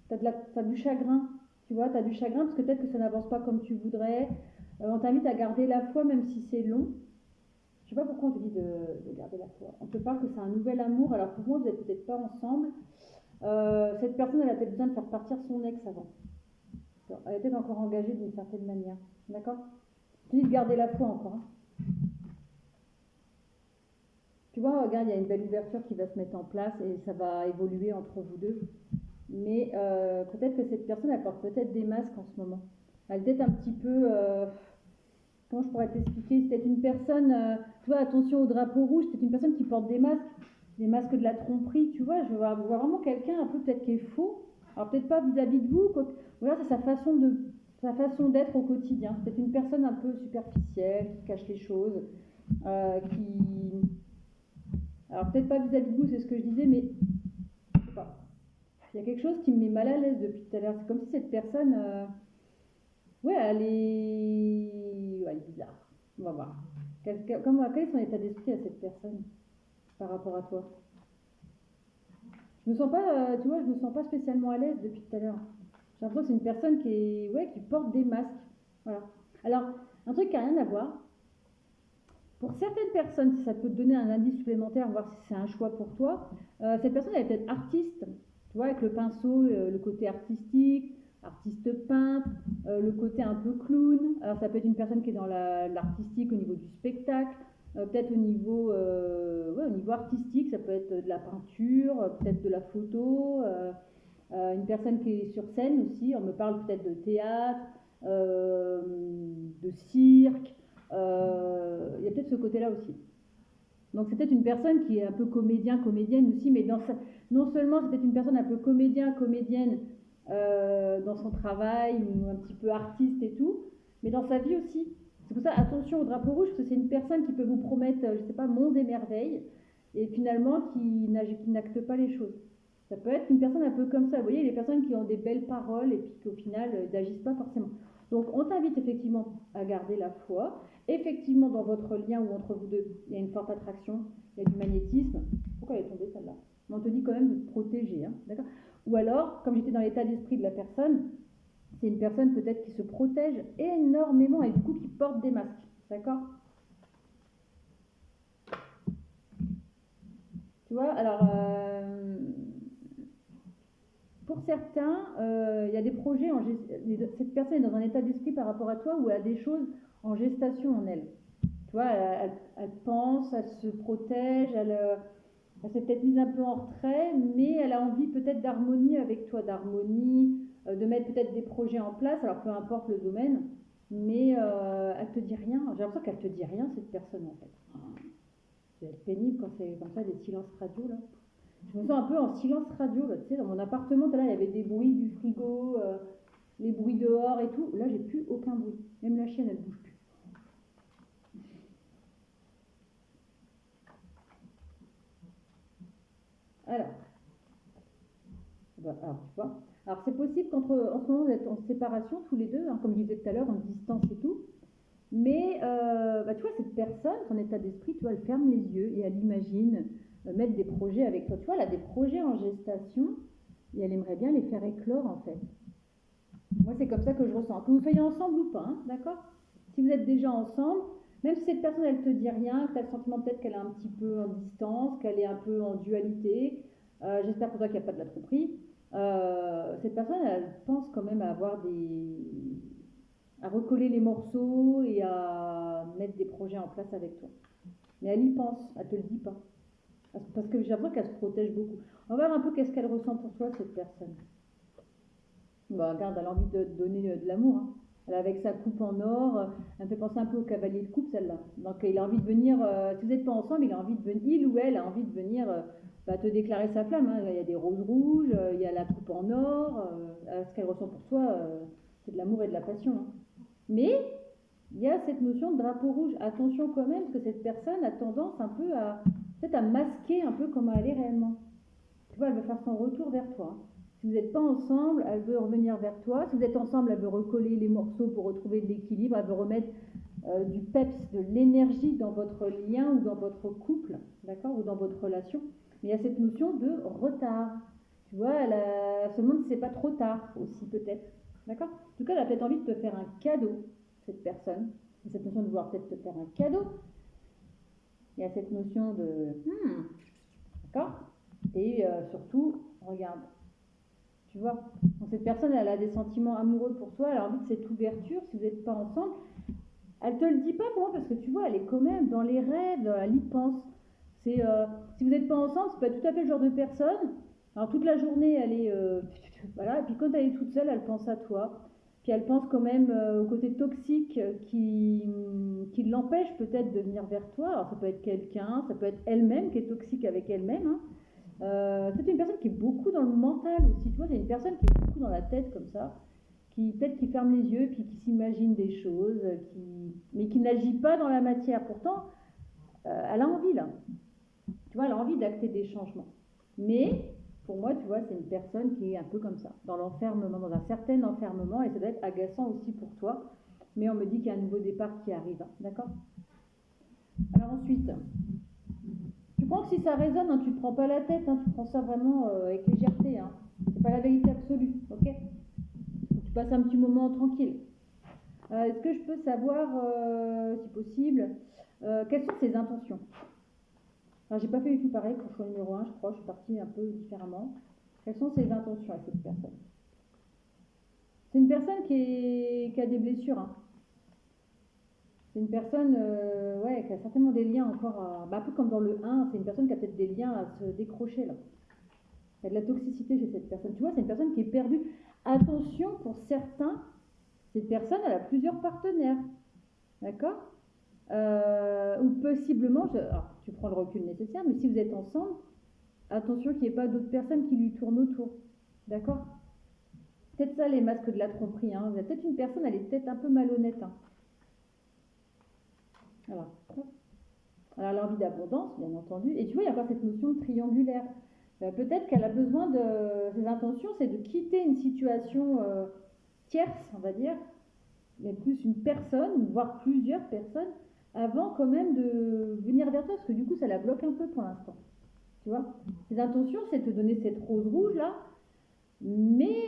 t'as du chagrin. Tu vois, t'as du chagrin parce que peut-être que ça n'avance pas comme tu voudrais. On t'invite à garder la foi même si c'est long. Je ne sais pas pourquoi on te dit de garder la foi. On te parle que c'est un nouvel amour. Alors pour moi, vous n'êtes peut-être pas ensemble. Cette personne, elle a peut-être besoin de faire partir son ex avant. Elle est peut-être encore engagée d'une certaine manière. D'accord? Je te dis de garder la foi encore. Hein. Tu vois, regarde, il y a une belle ouverture qui va se mettre en place et ça va évoluer entre vous deux. Mais peut-être que cette personne, elle porte peut-être des masques en ce moment. Elle est peut-être un petit peu... comment je pourrais t'expliquer? C'est peut-être une personne... tu vois, attention au drapeau rouge, c'est une personne qui porte des masques de la tromperie, tu vois. Je vois vraiment quelqu'un un peu peut-être qui est faux. Alors peut-être pas vis-à-vis de vous. Voilà, c'est sa façon d'être au quotidien. C'est peut-être une personne un peu superficielle, qui cache les choses. qui... Alors peut-être pas vis-à-vis de vous, c'est ce que je disais, mais je sais pas. Il y a quelque chose qui me met mal à l'aise depuis tout à l'heure. C'est comme si cette personne, ouais, elle est bizarre. On va voir. Quel est son état d'esprit à cette personne par rapport à toi? Je me sens pas, tu vois, je me sens pas spécialement à l'aise depuis tout à l'heure. J'ai l'impression que c'est une personne qui porte des masques. Voilà. Alors, un truc qui n'a rien à voir. Pour certaines personnes, si ça peut te donner un indice supplémentaire, voir si c'est un choix pour toi, cette personne elle est peut-être artiste, tu vois, avec le pinceau, le côté artistique, artiste peintre, le côté un peu clown. Alors ça peut être une personne qui est dans l'artistique au niveau du spectacle, peut-être au niveau artistique, ça peut être de la peinture, peut-être de la photo, une personne qui est sur scène aussi, on me parle peut-être de théâtre, de cirque, il y a peut-être ce côté-là aussi. Donc c'est peut-être une personne qui est un peu comédien, comédienne aussi, mais non seulement c'est peut-être une personne un peu comédien, comédienne dans son travail, ou un petit peu artiste et tout, mais dans sa vie aussi. C'est pour ça, attention au drapeau rouge, parce que c'est une personne qui peut vous promettre, je sais pas, monts et merveilles, et finalement qui n'acte pas les choses. Ça peut être une personne un peu comme ça. Vous voyez, les personnes qui ont des belles paroles et puis qui au final n'agissent pas forcément. Donc on t'invite effectivement à garder la foi. Effectivement, dans votre lien ou entre vous deux, il y a une forte attraction, il y a du magnétisme. Pourquoi elle est tombée celle-là? Mais on te dit quand même de te protéger, hein, d'accord? Ou alors, comme j'étais dans l'état d'esprit de la personne, c'est une personne peut-être qui se protège énormément et du coup qui porte des masques, d'accord? Tu vois, alors pour certains, il y a des projets, cette personne est dans un état d'esprit par rapport à toi où elle a des choses en gestation en elle. Tu vois, elle pense, elle se protège, elle s'est peut-être mise un peu en retrait, mais elle a envie peut-être d'harmonie avec toi, d'harmonie, de mettre peut-être des projets en place, alors peu importe le domaine, mais elle te dit rien. J'ai l'impression qu'elle te dit rien, cette personne en fait. C'est pénible quand c'est comme ça, des silences radio là. Je me sens un peu en silence radio là, tu sais, dans mon appartement, là il y avait des bruits du frigo, les bruits dehors et tout. Là j'ai plus aucun bruit, même la chienne elle bouge plus. Alors, tu vois. Alors c'est possible en ce moment vous êtes en séparation tous les deux, hein, comme je disais tout à l'heure, en distance et tout. Mais tu vois, cette personne, son état d'esprit, tu vois, elle ferme les yeux et elle imagine mettre des projets avec toi. Tu vois, elle a des projets en gestation et elle aimerait bien les faire éclore en fait. Moi, c'est comme ça que je ressens. Que vous soyez ensemble ou pas, hein, d'accord? Si vous êtes déjà ensemble, même si cette personne, elle te dit rien, que tu as le sentiment peut-être qu'elle est un petit peu en distance, qu'elle est un peu en dualité, j'espère pour toi qu'il n'y a pas de la tromperie, cette personne, elle pense quand même à recoller les morceaux et à mettre des projets en place avec toi. Mais elle y pense, elle te le dit pas. Parce que j'ai l'impression qu'elle se protège beaucoup. On va voir un peu qu'est-ce qu'elle ressent pour toi, cette personne. Bah, regarde, elle a envie de te donner de l'amour. Hein. Elle, avec sa coupe en or, elle me fait penser un peu au cavalier de coupe, celle-là. Donc il a envie de venir, si vous n'êtes pas ensemble, il ou elle a envie de venir te déclarer sa flamme. Hein. Il y a des roses rouges, il y a la coupe en or. Ce qu'elle ressent pour toi, c'est de l'amour et de la passion. Hein. Mais il y a cette notion de drapeau rouge. Attention quand même, parce que cette personne a tendance un peu peut-être à masquer un peu comment elle est réellement. Tu vois, elle veut faire son retour vers toi. Si vous n'êtes pas ensemble, elle veut revenir vers toi. Si vous êtes ensemble, elle veut recoller les morceaux pour retrouver de l'équilibre. Elle veut remettre du peps, de l'énergie dans votre lien ou dans votre couple, d'accord, ou dans votre relation. Mais il y a cette notion de retard. Tu vois, elle se demande si c'est pas trop tard aussi, peut-être. D'accord? En tout cas, elle a peut-être envie de te faire un cadeau, cette personne. Et cette notion de vouloir peut-être te faire un cadeau. Il y a cette notion de d'accord? Et surtout, regarde. Tu vois? Donc cette personne, elle a des sentiments amoureux pour toi, elle a envie de cette ouverture, si vous n'êtes pas ensemble. Elle te le dit pas pour moi, parce que tu vois, elle est quand même dans les rêves, elle y pense. Si vous n'êtes pas ensemble, c'est pas tout à fait le genre de personne. Alors toute la journée, elle est voilà, et puis quand elle est toute seule, elle pense à toi. Puis elle pense quand même au côté toxique qui l'empêche peut-être de venir vers toi. Alors ça peut être quelqu'un, ça peut être elle-même qui est toxique avec elle-même. Hein. C'est une personne qui est beaucoup dans le mental aussi. Tu vois, c'est une personne qui est beaucoup dans la tête comme ça, peut-être qui ferme les yeux, puis qui s'imagine des choses, mais qui n'agit pas dans la matière. Pourtant, elle a envie là. Tu vois, elle a envie d'acter des changements. Mais pour moi, tu vois, c'est une personne qui est un peu comme ça, dans l'enfermement, dans un certain enfermement, et ça doit être agaçant aussi pour toi. Mais on me dit qu'il y a un nouveau départ qui arrive, d'accord? Alors ensuite, tu prends que si ça résonne, hein, tu ne te prends pas la tête, hein, tu prends ça vraiment avec légèreté. Hein. C'est pas la vérité absolue, ok? Tu passes un petit moment tranquille. Est-ce que je peux savoir, si possible, quelles sont ses intentions? Alors, j'ai pas fait du tout pareil pour le choix numéro 1, je crois, je suis partie un peu différemment. Quelles sont ses intentions avec cette personne? C'est une personne qui a des blessures. Hein. C'est une personne ouais, qui a certainement des liens encore, un peu comme dans le 1, c'est une personne qui a peut-être des liens à se décrocher là. Il y a de la toxicité chez cette personne. Tu vois, c'est une personne qui est perdue. Attention, pour certains, cette personne, elle a plusieurs partenaires. D'accord? Ou possiblement, alors, tu prends le recul nécessaire, mais si vous êtes ensemble, attention qu'il n'y ait pas d'autres personnes qui lui tournent autour. D'accord? Peut-être ça les masques de la tromperie. Hein. Vous avez peut-être une personne, elle est peut-être un peu malhonnête. Hein. Voilà. Elle a l'envie d'abondance, bien entendu. Et tu vois, il y a pas cette notion triangulaire. Peut-être qu'elle a besoin de... Ses intentions, c'est de quitter une situation tierce, on va dire, mais plus une personne, voire plusieurs personnes, avant quand même de venir vers toi, parce que du coup, ça la bloque un peu pour l'instant. Tu vois? Ses intentions, c'est de te donner cette rose rouge, là, mais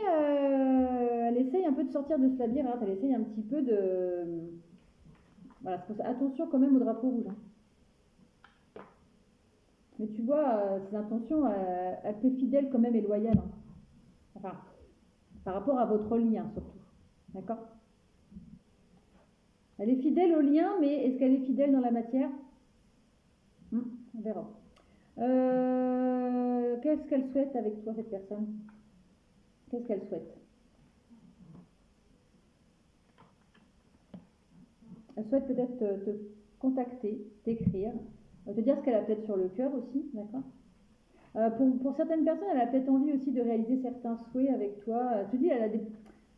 elle essaye un peu de sortir de ce labyrinthe, elle essaye un petit peu de... Voilà, attention quand même au drapeau rouge. Hein. Mais tu vois, ses intentions, elle peut être fidèle quand même et loyale. Hein. Enfin, par rapport à votre lien surtout. D'accord? Elle est fidèle au lien, mais est-ce qu'elle est fidèle dans la matière? On verra. Qu'est-ce qu'elle souhaite avec toi, cette personne? Qu'est-ce qu'elle souhaite? Elle souhaite peut-être te contacter, t'écrire, te dire ce qu'elle a peut-être sur le cœur aussi, d'accord? Pour certaines personnes, elle a peut-être envie aussi de réaliser certains souhaits avec toi. Elle te dit,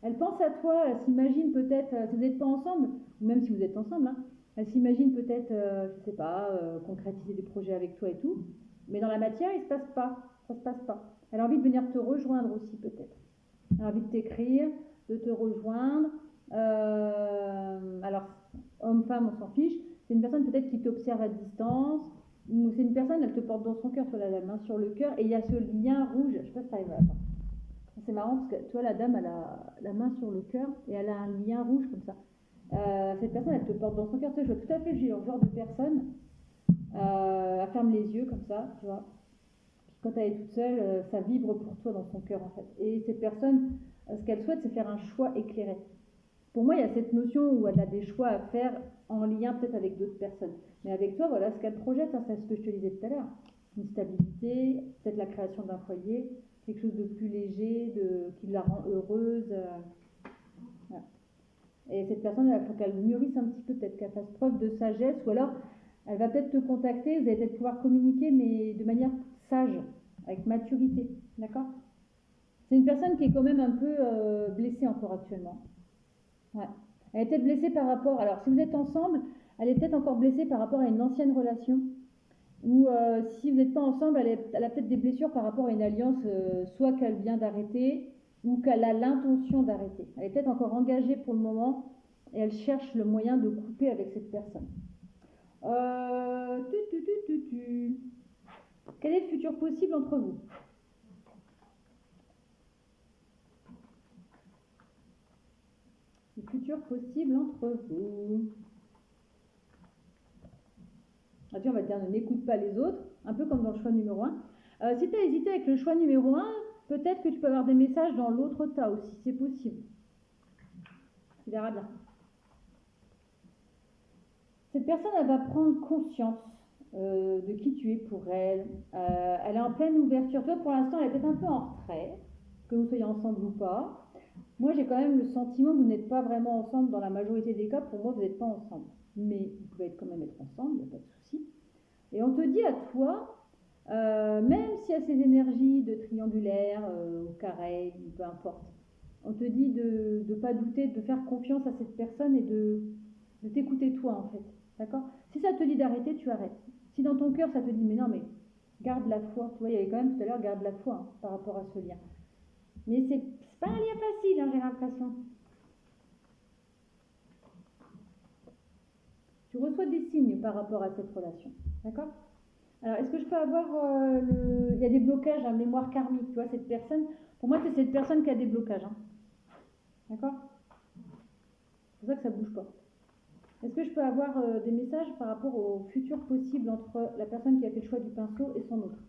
elle pense à toi, elle s'imagine peut-être, si vous n'êtes pas ensemble, ou même si vous êtes ensemble, hein, elle s'imagine peut-être, je sais pas, concrétiser des projets avec toi et tout. Mais dans la matière, il se passe pas, ça se passe pas. Elle a envie de venir te rejoindre aussi peut-être. Elle a envie de t'écrire, de te rejoindre. Alors, homme-femme, on s'en fiche. C'est une personne peut-être qui t'observe à distance. Ou c'est une personne, elle te porte dans son cœur, toi, la main sur le cœur, et il y a ce lien rouge. Je sais pas si ça arrive. Attends. C'est marrant parce que toi, la dame, elle a la main sur le cœur et elle a un lien rouge comme ça. Cette personne, elle te porte dans son cœur. Tu sais, je vois tout à fait le genre de personne. Elle ferme les yeux comme ça, tu vois. Quand elle est toute seule, ça vibre pour toi dans son cœur en fait. Et cette personne, ce qu'elle souhaite, c'est faire un choix éclairé. Pour moi, il y a cette notion où elle a des choix à faire en lien peut-être avec d'autres personnes. Mais avec toi, voilà, ce qu'elle projette, hein, c'est ce que je te disais tout à l'heure. Une stabilité, peut-être la création d'un foyer, quelque chose de plus léger, qui la rend heureuse. Voilà. Et cette personne, il faut qu'elle mûrisse un petit peu, peut-être qu'elle fasse preuve de sagesse, ou alors elle va peut-être te contacter, vous allez peut-être pouvoir communiquer, mais de manière sage, avec maturité. D'accord? C'est une personne qui est quand même un peu blessée encore actuellement. Ouais. Elle est peut-être blessée par rapport... Alors, si vous êtes ensemble, elle est peut-être encore blessée par rapport à une ancienne relation. Ou si vous n'êtes pas ensemble, elle a peut-être des blessures par rapport à une alliance, soit qu'elle vient d'arrêter, ou qu'elle a l'intention d'arrêter. Elle est peut-être encore engagée pour le moment, et elle cherche le moyen de couper avec cette personne. Quel est le futur possible entre vous? Le futur possible entre vous. Ah, tu on va dire n'écoute pas les autres, un peu comme dans le choix numéro 1. Si tu as hésité avec le choix numéro 1, peut-être que tu peux avoir des messages dans l'autre tas aussi, c'est possible. Tu verras bien. Cette personne, elle va prendre conscience de qui tu es pour elle. Elle est en pleine ouverture. Toi, pour l'instant, elle est peut-être un peu en retrait, que vous soyez ensemble ou pas. Moi, j'ai quand même le sentiment que vous n'êtes pas vraiment ensemble dans la majorité des cas. Pour moi, vous n'êtes pas ensemble. Mais vous pouvez quand même être ensemble, il n'y a pas de souci. Et on te dit à toi, même s'il y a ces énergies de triangulaire, ou carré, peu importe, on te dit de ne pas douter, de faire confiance à cette personne et de t'écouter toi en fait. D'accord? Si ça te dit d'arrêter, tu arrêtes. Si dans ton cœur, ça te dit, mais non, mais garde la foi. Tu vois, il y avait quand même tout à l'heure, garde la foi hein, par rapport à ce lien. Mais c'est pas un lien facile, hein, j'ai l'impression. Tu reçois des signes par rapport à cette relation. D'accord? Alors, est-ce que je peux avoir il y a des blocages à mémoire karmique, tu vois, cette personne. Pour moi, c'est cette personne qui a des blocages. Hein. D'accord? C'est pour ça que ça ne bouge pas. Est-ce que je peux avoir des messages par rapport au futur possible entre la personne qui a fait le choix du pinceau et son autre?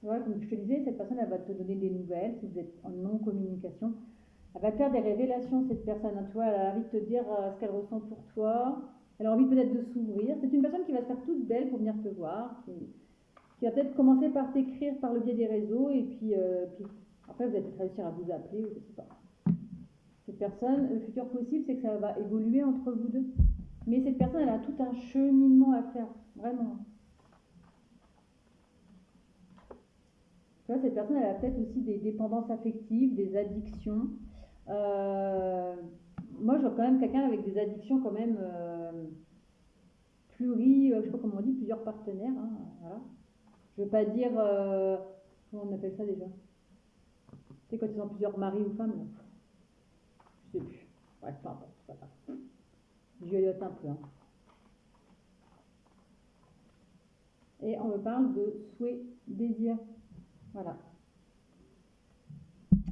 Voilà, comme je te disais, cette personne, elle va te donner des nouvelles, si vous êtes en non-communication. Elle va te faire des révélations, cette personne. Hein, tu vois, elle a envie de te dire ce qu'elle ressent pour toi. Elle a envie peut-être de s'ouvrir. C'est une personne qui va se faire toute belle pour venir te voir, qui va peut-être commencer par t'écrire par le biais des réseaux, et puis après, vous allez peut-être réussir à vous appeler, ou je sais pas. Cette personne, le futur possible, c'est que ça va évoluer entre vous deux. Mais cette personne, elle a tout un cheminement à faire, vraiment. Tu vois, cette personne, elle a peut-être aussi des dépendances affectives, des addictions. Moi, je vois quand même quelqu'un avec des addictions quand même je sais pas comment on dit, plusieurs partenaires. Hein, voilà. Je veux pas dire, comment on appelle ça déjà? C'est quand ils ont plusieurs maris ou femmes. Là. Je sais plus. Bref, peu importe, c'est pas grave. Je yoyote un peu. Hein. Et on me parle de souhait, désir. Voilà.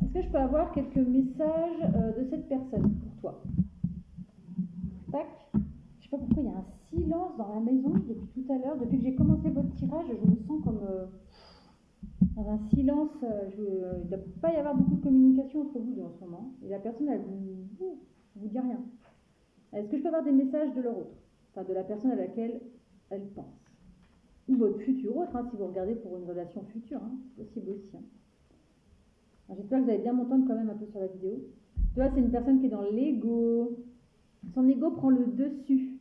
Est-ce que je peux avoir quelques messages de cette personne pour toi? Tac. Je sais pas pourquoi il y a un silence dans la maison depuis tout à l'heure. Depuis que j'ai commencé votre tirage, je me sens comme dans un silence. Il ne doit pas y avoir beaucoup de communication entre vous deux en ce moment. Et la personne, elle vous dit rien. Est-ce que je peux avoir des messages de leur autre? Enfin, de la personne à laquelle elle pense. Ou votre futur autre, hein, si vous regardez pour une relation future. Hein, c'est possible aussi. Hein. J'espère que vous allez bien m'entendre quand même un peu sur la vidéo. Tu vois, c'est une personne qui est dans l'ego. Son ego prend le dessus.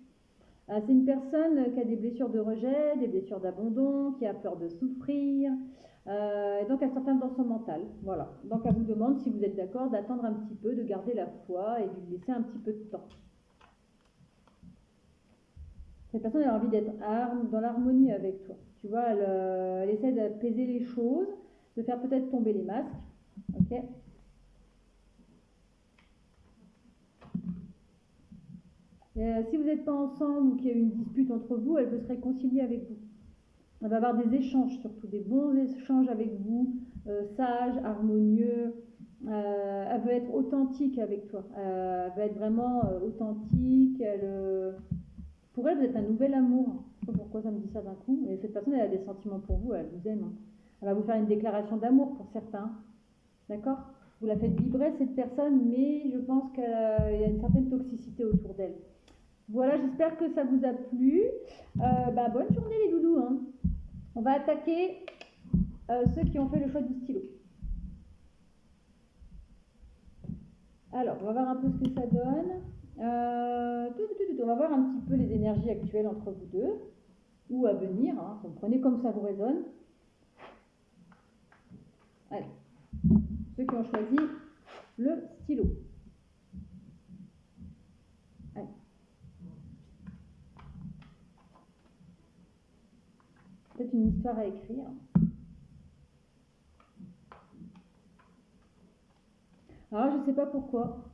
C'est une personne qui a des blessures de rejet, des blessures d'abandon, qui a peur de souffrir. Et donc elle s'enferme dans son mental. Voilà. Donc elle vous demande si vous êtes d'accord d'attendre un petit peu, de garder la foi et de lui laisser un petit peu de temps. Cette personne elle a envie d'être dans l'harmonie avec toi. Tu vois, elle essaie d'apaiser les choses, de faire peut-être tomber les masques. Ok. Si vous n'êtes pas ensemble ou qu'il y a une dispute entre vous, elle peut se réconcilier avec vous. Elle va avoir des échanges, surtout des bons échanges avec vous, sages, harmonieux. Elle veut être authentique avec toi. Elle va être vraiment authentique. Pour elle, vous êtes un nouvel amour. Je ne sais pas pourquoi ça me dit ça d'un coup. Mais cette personne, elle a des sentiments pour vous, elle vous aime. Hein. Elle va vous faire une déclaration d'amour pour certains. D'accord? Vous la faites vibrer, cette personne, mais je pense qu'il y a une certaine toxicité autour d'elle. Voilà, j'espère que ça vous a plu. Bonne journée les doudous. Hein. On va attaquer ceux qui ont fait le choix du stylo. Alors, on va voir un peu ce que ça donne. On va voir un petit peu les énergies actuelles entre vous deux, ou à venir. Hein. Vous prenez comme ça vous résonne. Allez, ceux qui ont choisi le stylo. Allez. Peut-être une histoire à écrire. Alors, je ne sais pas pourquoi.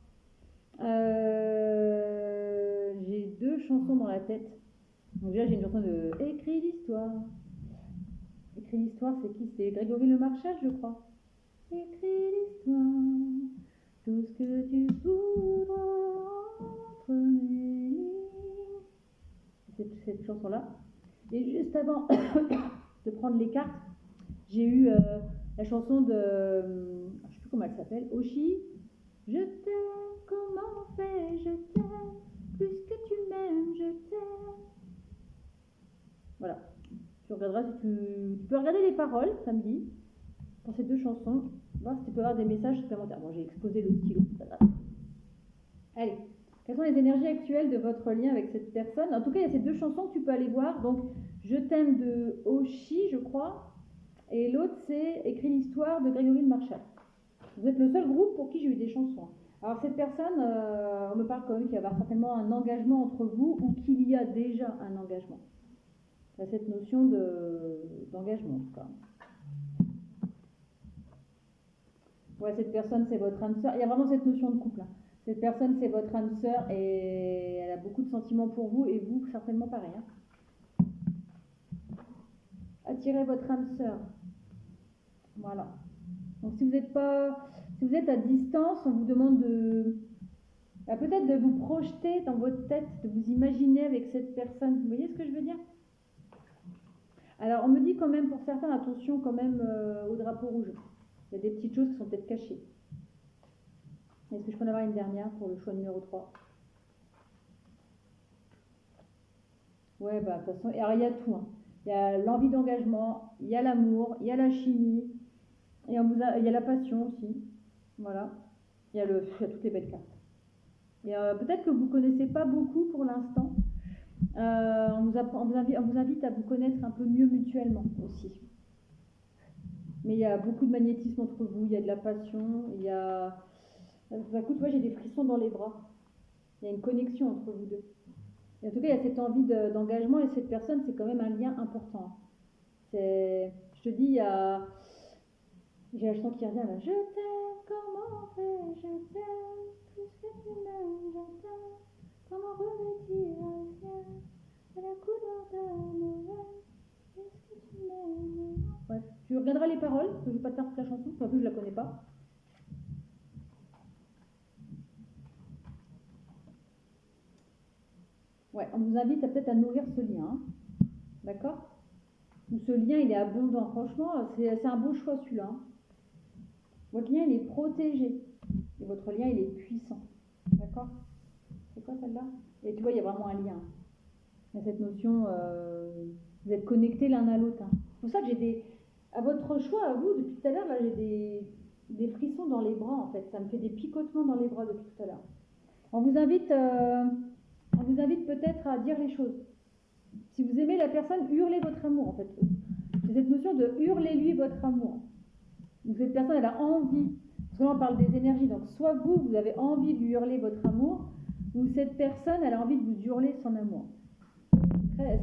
J'ai deux chansons dans la tête. Donc déjà, j'ai une chanson de Écris l'histoire. Écris l'histoire, c'est qui? C'est Grégory Le Marchal, je crois. Écris l'histoire, tout ce que tu voudras entre mes lignes. Cette chanson-là. Et juste avant de prendre les cartes, j'ai eu la chanson de, je ne sais plus comment elle s'appelle, Oshi. Je t'aime, comment on fait, je t'aime, plus que tu m'aimes, je t'aime. Voilà. Tu regarderas si tu peux regarder les paroles samedi pour ces deux chansons, voir si tu peux avoir des messages supplémentaires. Bon, j'ai exposé le stylo, c'est pas grave. Allez, quelles sont les énergies actuelles de votre lien avec cette personne? En tout cas, il y a ces deux chansons que tu peux aller voir. Donc, Je t'aime de Oshi, je crois, et l'autre c'est Écris l'histoire de Grégory Le Marchal. Vous êtes le seul groupe pour qui j'ai eu des chansons. Alors cette personne, on me parle quand même qu'il y a certainement un engagement entre vous ou qu'il y a déjà un engagement. Il y a cette notion d'engagement en tout cas. Ouais, cette personne c'est votre âme sœur. Il y a vraiment cette notion de couple. Hein. Cette personne c'est votre âme sœur et elle a beaucoup de sentiments pour vous et vous certainement pareil. Hein. Attirez votre âme sœur. Voilà. Donc si vous êtes à distance, on vous demande peut-être de vous projeter dans votre tête, de vous imaginer avec cette personne. Vous voyez ce que je veux dire? Alors on me dit quand même pour certains, attention quand même au drapeau rouge. Il y a des petites choses qui sont peut-être cachées. Est-ce que je peux en avoir une dernière pour le choix numéro 3? Ouais, bah de toute façon, alors il y a tout. Hein. Il y a l'envie d'engagement, il y a l'amour, il y a la chimie, et il y a la passion aussi. Voilà. Il y a toutes les belles cartes. Et peut-être que vous ne connaissez pas beaucoup pour l'instant. On vous invite à vous connaître un peu mieux mutuellement aussi. Mais il y a beaucoup de magnétisme entre vous, il y a de la passion, il y a... Écoute, moi j'ai des frissons dans les bras. Il y a une connexion entre vous deux. Et en tout cas, il y a cette envie d'engagement et cette personne, c'est quand même un lien important. Je te dis, il y a... J'ai la chanson qui revient là. Je t'aime, comment fais-je, je t'aime, plus que tu m'aimes, je t'aime. Comment revêtir un ciel de la couleur de Noël? Est-ce que tu m'aimes? Bref, tu regarderas les paroles, je ne vais pas te faire toute la chanson, en plus je la connais pas. Ouais, on vous invite peut-être à nourrir ce lien, hein. D'accord? Ce lien il est abondant, franchement, c'est un beau choix celui-là. Hein. Votre lien il est protégé et votre lien il est puissant. D'accord? C'est quoi celle-là? Et tu vois, il y a vraiment un lien. Il y a cette notion, vous êtes connectés l'un à l'autre. Hein. C'est pour ça que j'ai des... À votre choix, à vous, depuis tout à l'heure, là, j'ai des frissons dans les bras, en fait. Ça me fait des picotements dans les bras depuis tout à l'heure. On vous invite peut-être à dire les choses. Si vous aimez la personne, hurlez votre amour, en fait. C'est cette notion de hurler-lui votre amour. Donc cette personne, elle a envie. Parce que là, on parle des énergies. Donc soit vous avez envie de lui hurler votre amour, ou cette personne, elle a envie de vous hurler son amour.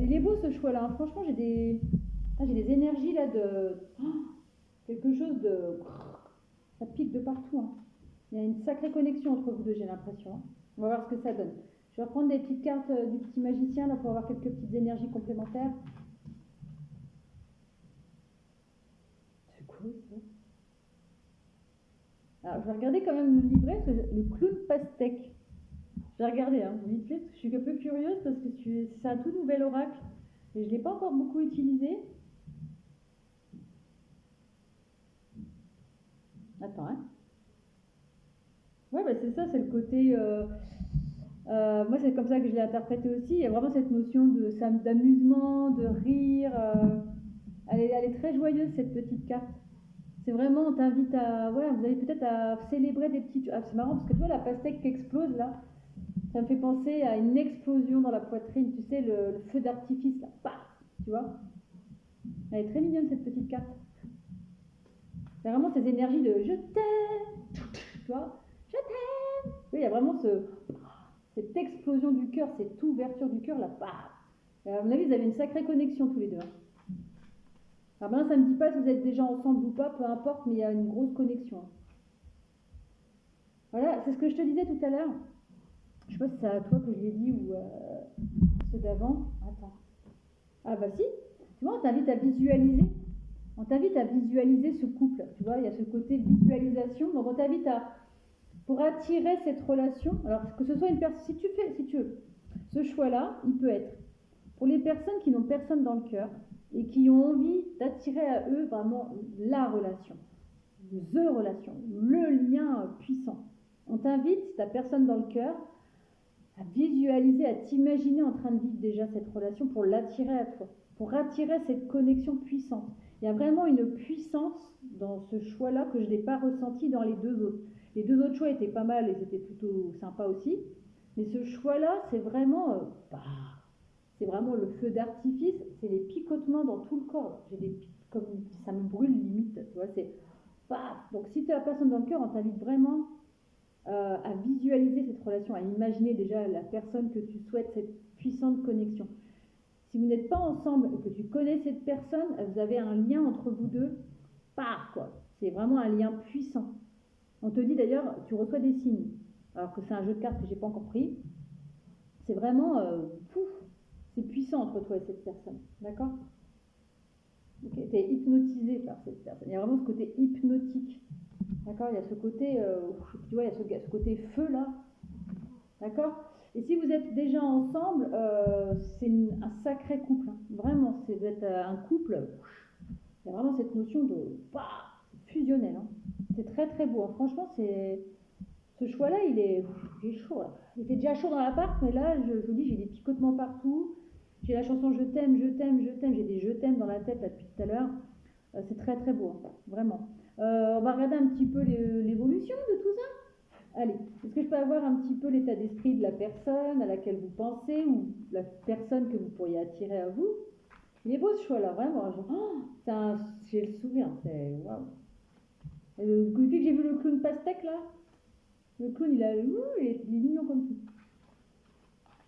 Il est beau ce choix-là. Hein. Franchement, j'ai des énergies là de quelque chose de... Ça pique de partout. Hein. Il y a une sacrée connexion entre vous deux, j'ai l'impression. Hein. On va voir ce que ça donne. Je vais reprendre des petites cartes du petit magicien là, pour avoir quelques petites énergies complémentaires. C'est cool ça. Alors, je vais regarder quand même le livret, le clown pastèque. Je vais regarder, hein, vite fait, parce que je suis un peu curieuse, parce que c'est un tout nouvel oracle, et je ne l'ai pas encore beaucoup utilisé. Attends, hein. Ouais, bah c'est ça, c'est le côté... moi, c'est comme ça que je l'ai interprété aussi. Il y a vraiment cette notion d'amusement, de rire. Elle est très joyeuse, cette petite carte. C'est vraiment, on t'invite à... Ouais, vous avez peut-être à célébrer des petites... Ah, c'est marrant, parce que tu vois la pastèque qui explose, là. Ça me fait penser à une explosion dans la poitrine. Tu sais, le feu d'artifice, là. Paf, tu vois. Elle est très mignonne, cette petite carte. C'est vraiment ces énergies de « je t'aime », tu vois. « Je t'aime ». Oui, il y a vraiment cette explosion du cœur, cette ouverture du cœur, là. Paf. À mon avis, vous avez une sacrée connexion tous les deux. Alors maintenant, ça ne me dit pas si vous êtes déjà ensemble ou pas, peu importe, mais il y a une grosse connexion. Voilà, c'est ce que je te disais tout à l'heure. Je sais pas si c'est à toi que je l'ai dit ou ceux d'avant. Attends. Ah bah si. Tu vois, on t'invite à visualiser. On t'invite à visualiser ce couple. Tu vois, il y a ce côté visualisation. Donc on t'invite pour attirer cette relation. Alors que ce soit une personne, si tu veux, ce choix-là, il peut être pour les personnes qui n'ont personne dans le cœur et qui ont envie d'attirer à eux vraiment la relation, le lien puissant. On t'invite, si tu n'as personne dans le cœur, à visualiser, à t'imaginer en train de vivre déjà cette relation pour l'attirer à toi, pour attirer cette connexion puissante. Il y a vraiment une puissance dans ce choix-là que je n'ai pas ressenti dans les deux autres. Les deux autres choix étaient pas mal et c'était plutôt sympa aussi. Mais ce choix-là, c'est vraiment le feu d'artifice, c'est les picotements dans tout le corps. Comme ça me brûle limite, tu vois, c'est paf. Donc si tu n'as personne dans le cœur, on t'invite vraiment à visualiser cette relation, à imaginer déjà la personne que tu souhaites, cette puissante connexion. Si vous n'êtes pas ensemble et que tu connais cette personne, vous avez un lien entre vous deux, quoi. C'est vraiment un lien puissant. On te dit d'ailleurs, tu reçois des signes, alors que c'est un jeu de cartes que j'ai pas encore pris. C'est vraiment, c'est puissant entre toi et cette personne, d'accord? Okay. Tu es hypnotisé par cette personne. Il y a vraiment ce côté hypnotique, d'accord? Il y a ce côté, tu vois, il y a ce côté feu là, d'accord? Et si vous êtes déjà ensemble, c'est un sacré couple, hein. Vraiment, vous êtes un couple, il y a vraiment cette notion de fusionnel, hein. C'est très très beau, hein. Franchement, ce choix-là, il est chaud là. Il était déjà chaud dans l'appart, mais là, je vous dis, j'ai des picotements partout. J'ai la chanson Je t'aime, je t'aime, je t'aime. J'ai des je t'aime dans la tête là, depuis tout à l'heure. C'est très très beau, hein. Vraiment. On va regarder un petit peu l'évolution de tout ça. Allez, est-ce que je peux avoir un petit peu l'état d'esprit de la personne à laquelle vous pensez ou la personne que vous pourriez attirer à vous? Il est beau ce choix-là, vraiment. J'ai le sourire, c'est waouh. Depuis que j'ai vu le clown pastèque là, le clown il est mignon comme tout.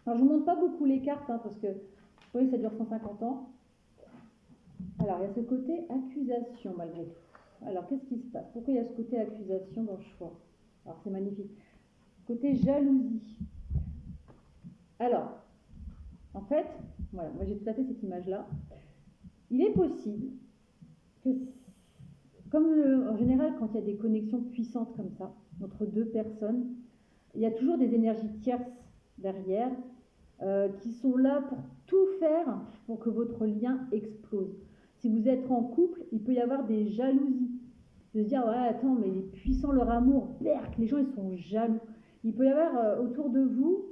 Alors je vous montre pas beaucoup les cartes, hein, parce que vous voyez ça dure 150 ans. Alors il y a ce côté accusation malgré tout. Alors qu'est-ce qui se passe? Pourquoi il y a ce côté accusation dans le choix? Alors c'est magnifique. Côté jalousie. Alors, en fait, voilà, moi j'ai tout à fait cette image-là. Il est possible que, en général, quand il y a des connexions puissantes comme ça, entre deux personnes, il y a toujours des énergies tierces derrière qui sont là pour tout faire pour que votre lien explose. Si vous êtes en couple, il peut y avoir des jalousies. De se dire, ouais, attends, mais il est puissant leur amour, les gens ils sont jaloux. Il peut y avoir autour de vous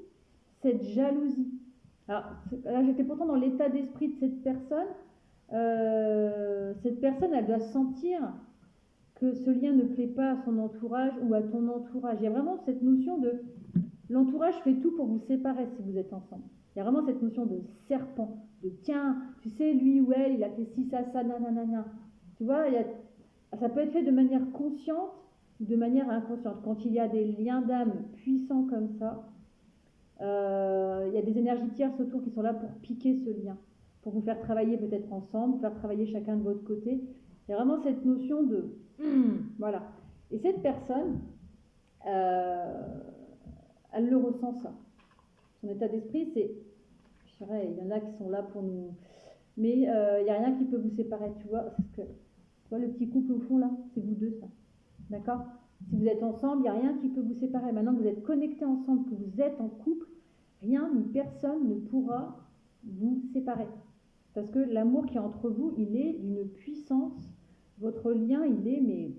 cette jalousie. Alors là, j'étais pourtant dans l'état d'esprit de cette personne. Cette personne, elle doit sentir que ce lien ne plaît pas à son entourage ou à ton entourage. Il y a vraiment cette notion de l'entourage fait tout pour vous séparer si vous êtes ensemble. Il y a vraiment cette notion de serpent, de tiens, tu sais, lui ou elle, il a fait ci, ça, nanana. Tu vois, ça peut être fait de manière consciente ou de manière inconsciente. Quand il y a des liens d'âme puissants comme ça, il y a des énergies tierces autour qui sont là pour piquer ce lien, pour vous faire travailler peut-être ensemble, vous faire travailler chacun de votre côté. Il y a vraiment cette notion de voilà. Et cette personne, elle le ressent ça. Son état d'esprit, c'est, je dirais, il y en a qui sont là pour nous, mais il n'y a rien qui peut vous séparer, tu vois. Parce que, tu vois, le petit couple au fond là, c'est vous deux, ça. D'accord? Si vous êtes ensemble, il n'y a rien qui peut vous séparer. Maintenant que vous êtes connectés ensemble, que vous êtes en couple, rien ni personne ne pourra vous séparer. Parce que l'amour qui est entre vous, il est d'une puissance. Votre lien, il est, mais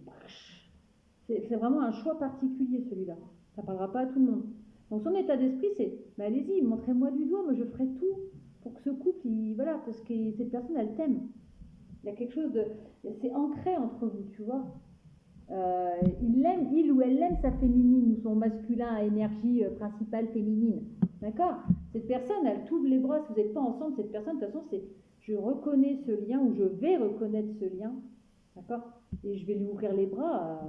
c'est vraiment un choix particulier celui-là. Ça ne parlera pas à tout le monde. Donc son état d'esprit, c'est, mais allez-y, montrez-moi du doigt, moi je ferai tout pour que ce couple, voilà, parce que cette personne, elle t'aime. Il y a quelque chose de, c'est ancré entre vous, tu vois. Il ou elle aime sa féminine ou son masculin à énergie principale féminine. D'accord? Cette personne, elle t'ouvre les bras. Si vous n'êtes pas ensemble, cette personne, de toute façon, c'est je reconnais ce lien ou je vais reconnaître ce lien. D'accord? Et je vais lui ouvrir les bras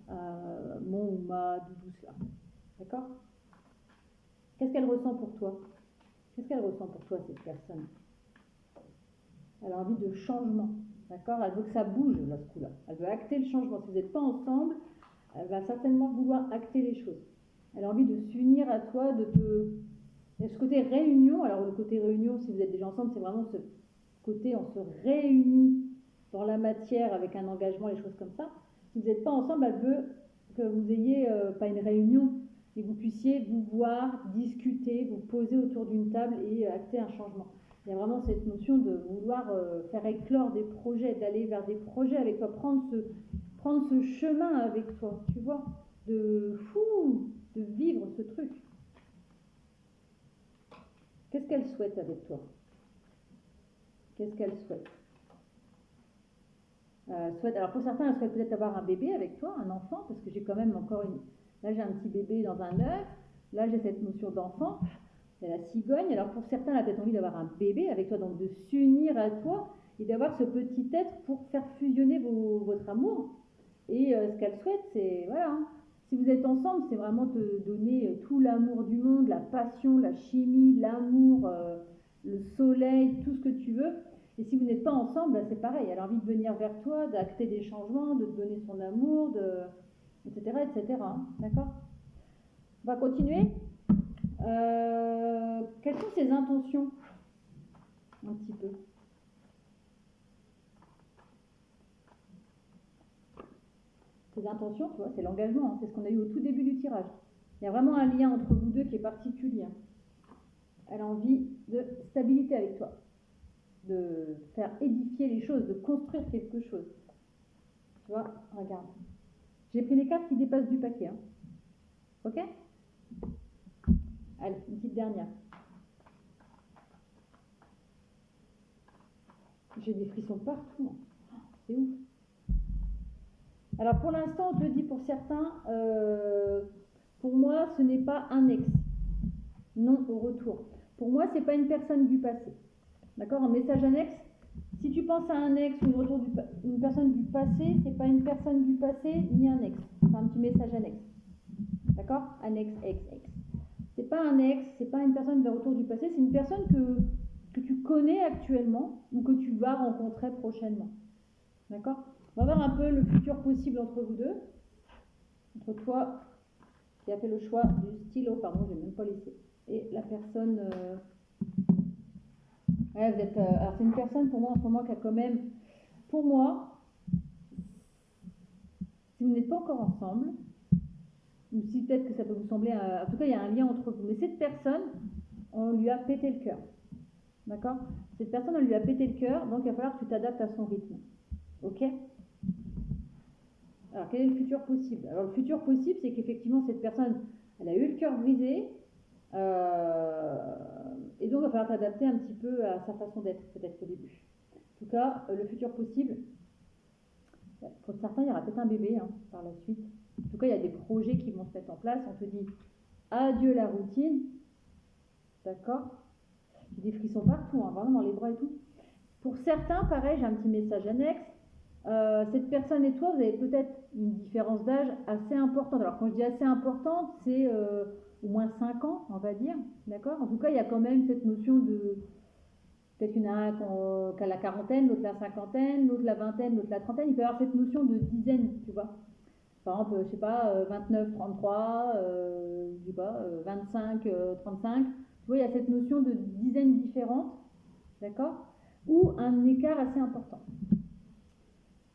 à mon ou ma douce là. D'accord? Qu'est-ce qu'elle ressent pour toi? Qu'est-ce qu'elle ressent pour toi, cette personne? Elle a envie de changement. D'accord? Elle veut que ça bouge, là, ce coup-là. Elle veut acter le changement. Si vous n'êtes pas ensemble, elle va certainement vouloir acter les choses. Elle a envie de s'unir à toi, Il y a ce côté réunion. Alors, le côté réunion, si vous êtes déjà ensemble, c'est vraiment ce côté, on se réunit dans la matière avec un engagement, les choses comme ça. Si vous n'êtes pas ensemble, elle veut que vous ayez, pas une réunion, mais que vous puissiez vous voir, discuter, vous poser autour d'une table et acter un changement. Il y a vraiment cette notion de vouloir faire éclore des projets, d'aller vers des projets avec toi, prendre ce chemin avec toi, tu vois, de vivre ce truc. Qu'est-ce qu'elle souhaite avec toi? Qu'est-ce qu'elle souhaite? Alors pour certains, elle souhaite peut-être avoir un bébé avec toi, un enfant, parce que j'ai quand même encore là j'ai un petit bébé dans un œuf, là j'ai cette notion d'enfant. Il y a la cigogne. Alors pour certains, elle a peut-être envie d'avoir un bébé avec toi, donc de s'unir à toi et d'avoir ce petit être pour faire fusionner votre amour. Et ce qu'elle souhaite, c'est voilà, Si vous êtes ensemble, c'est vraiment te donner tout l'amour du monde, la passion, la chimie, l'amour, le soleil, tout ce que tu veux. Et si vous n'êtes pas ensemble, bah, c'est pareil. Elle a envie de venir vers toi, d'acter des changements, de te donner son amour, etc., etc. Hein, d'accord? On va continuer. Quelles sont ses intentions? Un petit peu. Ses intentions, tu vois, c'est l'engagement. Hein, c'est ce qu'on a eu au tout début du tirage. Il y a vraiment un lien entre vous deux qui est particulier. Elle a envie de stabilité avec toi, de faire édifier les choses, de construire quelque chose. Tu vois, regarde. J'ai pris les cartes qui dépassent du paquet. Hein. Ok? Allez, une petite dernière. J'ai des frissons partout. C'est ouf. Alors pour l'instant, on te dit pour certains, pour moi, ce n'est pas un ex. Non au retour. Pour moi, ce n'est pas une personne du passé. D'accord? En message annexe, si tu penses à un ex ou une personne du passé, c'est pas une personne du passé ni un ex. C'est un petit message annexe. D'accord? Annexe, ex. C'est pas un ex, c'est pas une personne de retour du passé, c'est une personne que tu connais actuellement ou que tu vas rencontrer prochainement. D'accord? On va voir un peu le futur possible entre vous deux. Entre toi qui a fait le choix du stylo, pardon, je n'ai même pas laissé, et la personne. Ouais, vous êtes, alors c'est une personne pour moi en ce moment qui a quand même, pour moi, si vous n'êtes pas encore ensemble, ou si peut-être que ça peut vous sembler, en tout cas il y a un lien entre vous, mais cette personne, on lui a pété le cœur, d'accord? Cette personne, on lui a pété le cœur, donc il va falloir que tu t'adaptes à son rythme, ok? Alors quel est le futur possible? Alors le futur possible, c'est qu'effectivement cette personne, elle a eu le cœur brisé, et donc il va falloir t'adapter un petit peu à sa façon d'être, peut-être au début. En tout cas, le futur possible, pour certains, il y aura peut-être un bébé hein, par la suite. En tout cas, il y a des projets qui vont se mettre en place. On te dit adieu la routine. D'accord? J'ai des frissons partout, hein, vraiment dans les bras et tout. Pour certains, pareil, j'ai un petit message annexe. Cette personne et toi, vous avez peut-être une différence d'âge assez importante. Alors, quand je dis assez importante, c'est au moins 5 ans, on va dire. D'accord? En tout cas, il y a quand même cette notion de. Peut-être qu'il y en a un qui a la quarantaine, l'autre la cinquantaine, l'autre la vingtaine, l'autre la trentaine. Il peut y avoir cette notion de dizaine, tu vois. Par exemple, je sais pas, 29, 33, je sais pas, 25, 35. Tu vois, il y a cette notion de dizaines différentes, d'accord? Ou un écart assez important.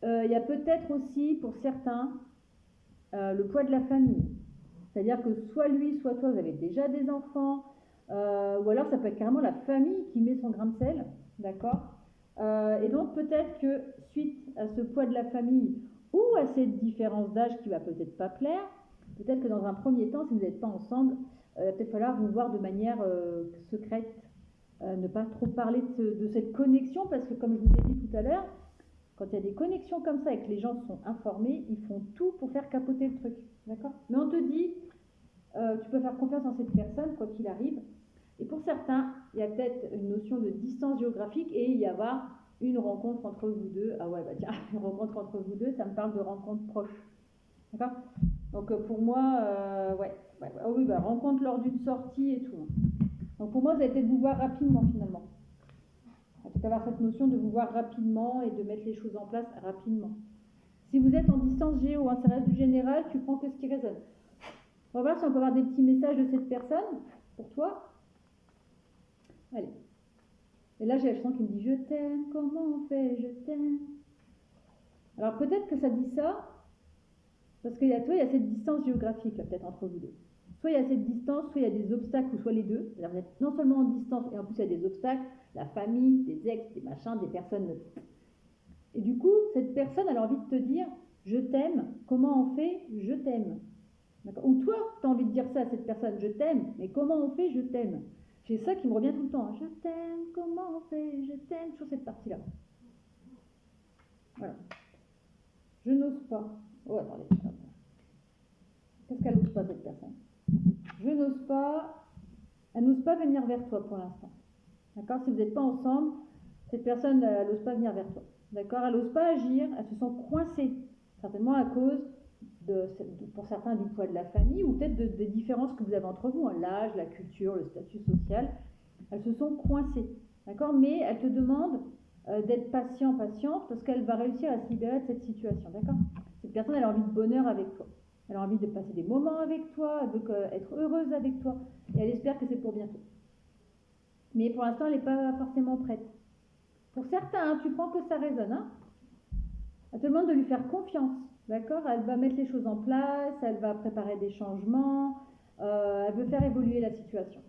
Il y a peut-être aussi, pour certains, le poids de la famille. C'est-à-dire que soit lui, soit toi, vous avez déjà des enfants, ou alors ça peut être carrément la famille qui met son grain de sel, d'accord? Et donc peut-être que suite à ce poids de la famille ou à cette différence d'âge qui va peut-être pas plaire, peut-être que dans un premier temps, si vous n'êtes pas ensemble, il va peut-être falloir vous voir de manière secrète, ne pas trop parler de cette connexion, parce que comme je vous ai dit tout à l'heure, quand il y a des connexions comme ça et que les gens sont informés, ils font tout pour faire capoter le truc, d'accord? Mais on te dit, tu peux faire confiance en cette personne, quoi qu'il arrive. Et pour certains, il y a peut-être une notion de distance géographique et il y avoir une rencontre entre vous deux. Ah ouais, bah tiens, une rencontre entre vous deux, ça me parle de rencontre proche. D'accord? Donc pour moi, ouais. Oh oui, bah rencontre lors d'une sortie et tout. Donc pour moi, vous allez peut-être vous voir rapidement finalement. Peut-être avoir cette notion de vous voir rapidement et de mettre les choses en place rapidement. Si vous êtes en distance géo, hein, ça reste du général, tu prends que ce qui résonne. On va voir si on peut avoir des petits messages de cette personne pour toi. Allez. Et là, j'ai le son qui me dit « Je t'aime, comment on fait, je t'aime ». Alors peut-être que ça dit ça, parce qu'il y a cette distance géographique là, peut-être entre vous deux. Soit il y a cette distance, soit il y a des obstacles, ou soit les deux. C'est-à-dire vous êtes non seulement en distance, et en plus il y a des obstacles, la famille, des ex, des machins, des personnes. Et du coup, cette personne elle a envie de te dire « Je t'aime, comment on fait, je t'aime ». Ou toi, tu as envie de dire ça à cette personne « Je t'aime, mais comment on fait, je t'aime ». J'ai ça qui me revient tout le temps. Hein. Je t'aime, comment on fait, je t'aime. Toujours cette partie-là. Voilà. Je n'ose pas. Oh, attendez. Qu'est-ce qu'elle n'ose pas, cette personne? Je n'ose pas. Elle n'ose pas venir vers toi pour l'instant. D'accord? Si vous n'êtes pas ensemble, cette personne, elle n'ose pas venir vers toi. D'accord? Elle n'ose pas agir. Elle se sent coincée. Certainement à cause pour certains du poids de la famille, ou peut-être des différences que vous avez entre vous, hein, l'âge, la culture, le statut social. Elles se sont coincées, d'accord? Mais elle te demande d'être patiente, parce qu'elle va réussir à se libérer de cette situation, d'accord? Cette personne, elle a envie de bonheur avec toi. Elle a envie de passer des moments avec toi, elle veut être heureuse avec toi, et elle espère que c'est pour bientôt. Mais pour l'instant, elle n'est pas forcément prête. Pour certains, hein, tu prends que ça résonne, hein? Elle te demande de lui faire confiance, d'accord? Elle va mettre les choses en place, elle va préparer des changements, elle veut faire évoluer la situation.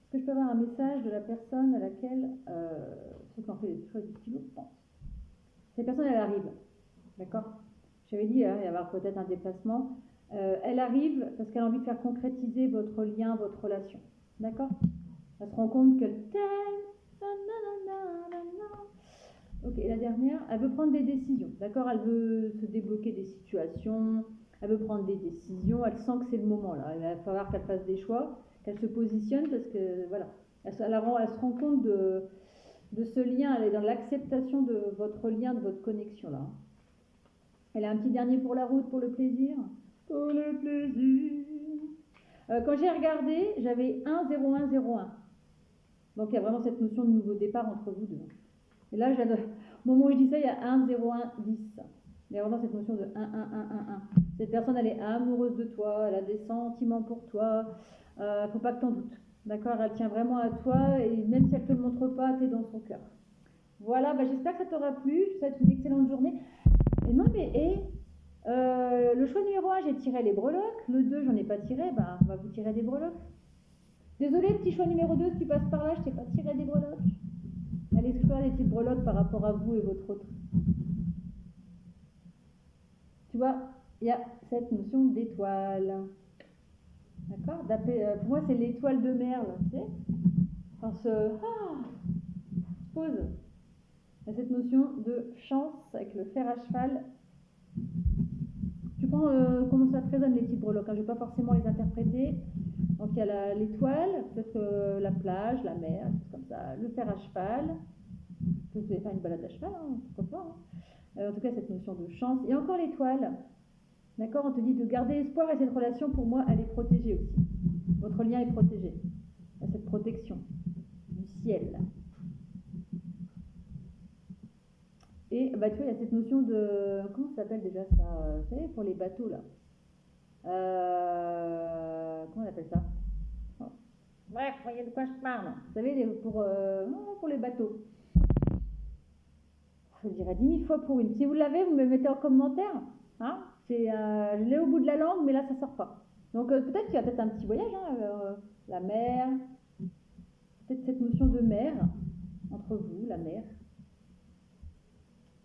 Est-ce que je peux avoir un message de la personne à laquelle ceux qui ont fait les choix du stylo pensent? Cette personne, elle arrive, d'accord? J'avais dit, hein, il va y avoir peut-être un déplacement. Elle arrive parce qu'elle a envie de faire concrétiser votre lien, votre relation, d'accord? Elle se rend compte qu'elle t'aime. Ok, la dernière, elle veut prendre des décisions, d'accord? Elle veut se débloquer des situations, elle veut prendre des décisions, elle sent que c'est le moment là. Il va falloir qu'elle fasse des choix, qu'elle se positionne parce que voilà, elle se rend compte de ce lien, elle est dans l'acceptation de votre lien, de votre connexion là. Elle a un petit dernier pour la route, pour le plaisir. Pour le plaisir. Quand j'ai regardé, j'avais 1, 0, 1, 0, 1. Donc il y a vraiment cette notion de nouveau départ entre vous deux. Et là, au moment où je dis ça, il y a 1, 0, 1, 10. Il y a vraiment cette notion de 1, 1, 1, 1, 1. Cette personne, elle est amoureuse de toi, elle a des sentiments pour toi. Faut pas que t'en doutes. D'accord? Elle tient vraiment à toi et même si elle ne te le montre pas, tu es dans son cœur. Voilà, j'espère que ça t'aura plu. Je te souhaite une excellente journée. Et non, mais le choix numéro 1, j'ai tiré les breloques. Le 2, j'en ai pas tiré. On va vous tirer des breloques. Désolé, petit choix numéro 2, si tu passes par là, je t'ai pas tiré des breloques. Allez explorer les petites breloques par rapport à vous et votre autre. Tu vois, il y a cette notion d'étoile. D'accord? Pour moi, c'est l'étoile de mer, là, tu sais? On se pose. Il y a cette notion de chance avec le fer à cheval. Tu prends comment ça te résonne les petites breloques, hein, je ne vais pas forcément les interpréter. Donc il y a l'étoile, peut-être la plage, la mer, des choses comme ça, le fer à cheval. Vous pouvez faire une balade à cheval, hein, pourquoi pas. Hein. En tout cas, cette notion de chance. Et encore l'étoile. D'accord? On te dit de garder espoir et cette relation, pour moi, elle est protégée aussi. Votre lien est protégé. Il y a cette protection du ciel. Et tu vois, il y a cette notion de... Comment ça s'appelle déjà ça? Vous savez, pour les bateaux, là. Comment on appelle ça? Bref, vous voyez de quoi je parle. Vous savez, pour les bateaux. Je dirais 10 000 fois pour une. Si vous l'avez, vous me mettez en commentaire. Hein? Je l'ai au bout de la langue, mais là, ça sort pas. Donc, peut-être qu'il y a peut-être un petit voyage, hein, la mer. Peut-être cette notion de mer, entre vous, la mer.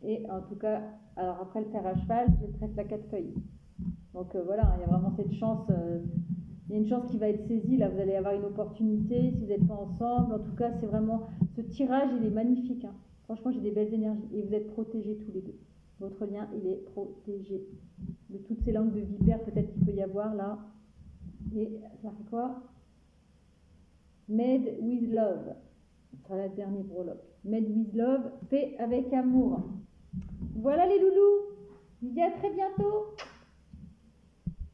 Et en tout cas, alors après le fer à cheval, j'ai le trèfle à 4 feuilles. Donc voilà, il y a vraiment cette chance. Il y a une chance qui va être saisie. Là, vous allez avoir une opportunité si vous n'êtes pas ensemble. En tout cas, c'est vraiment... Ce tirage, il est magnifique. Hein. Franchement, j'ai des belles énergies. Et vous êtes protégés tous les deux. Votre lien, il est protégé. De toutes ces langues de vipère, peut-être qu'il peut y avoir là. Et ça fait quoi? Made with love. Ce sera la dernière breloque. Made with love, fait avec amour. Voilà les loulous. Je vous dis à très bientôt.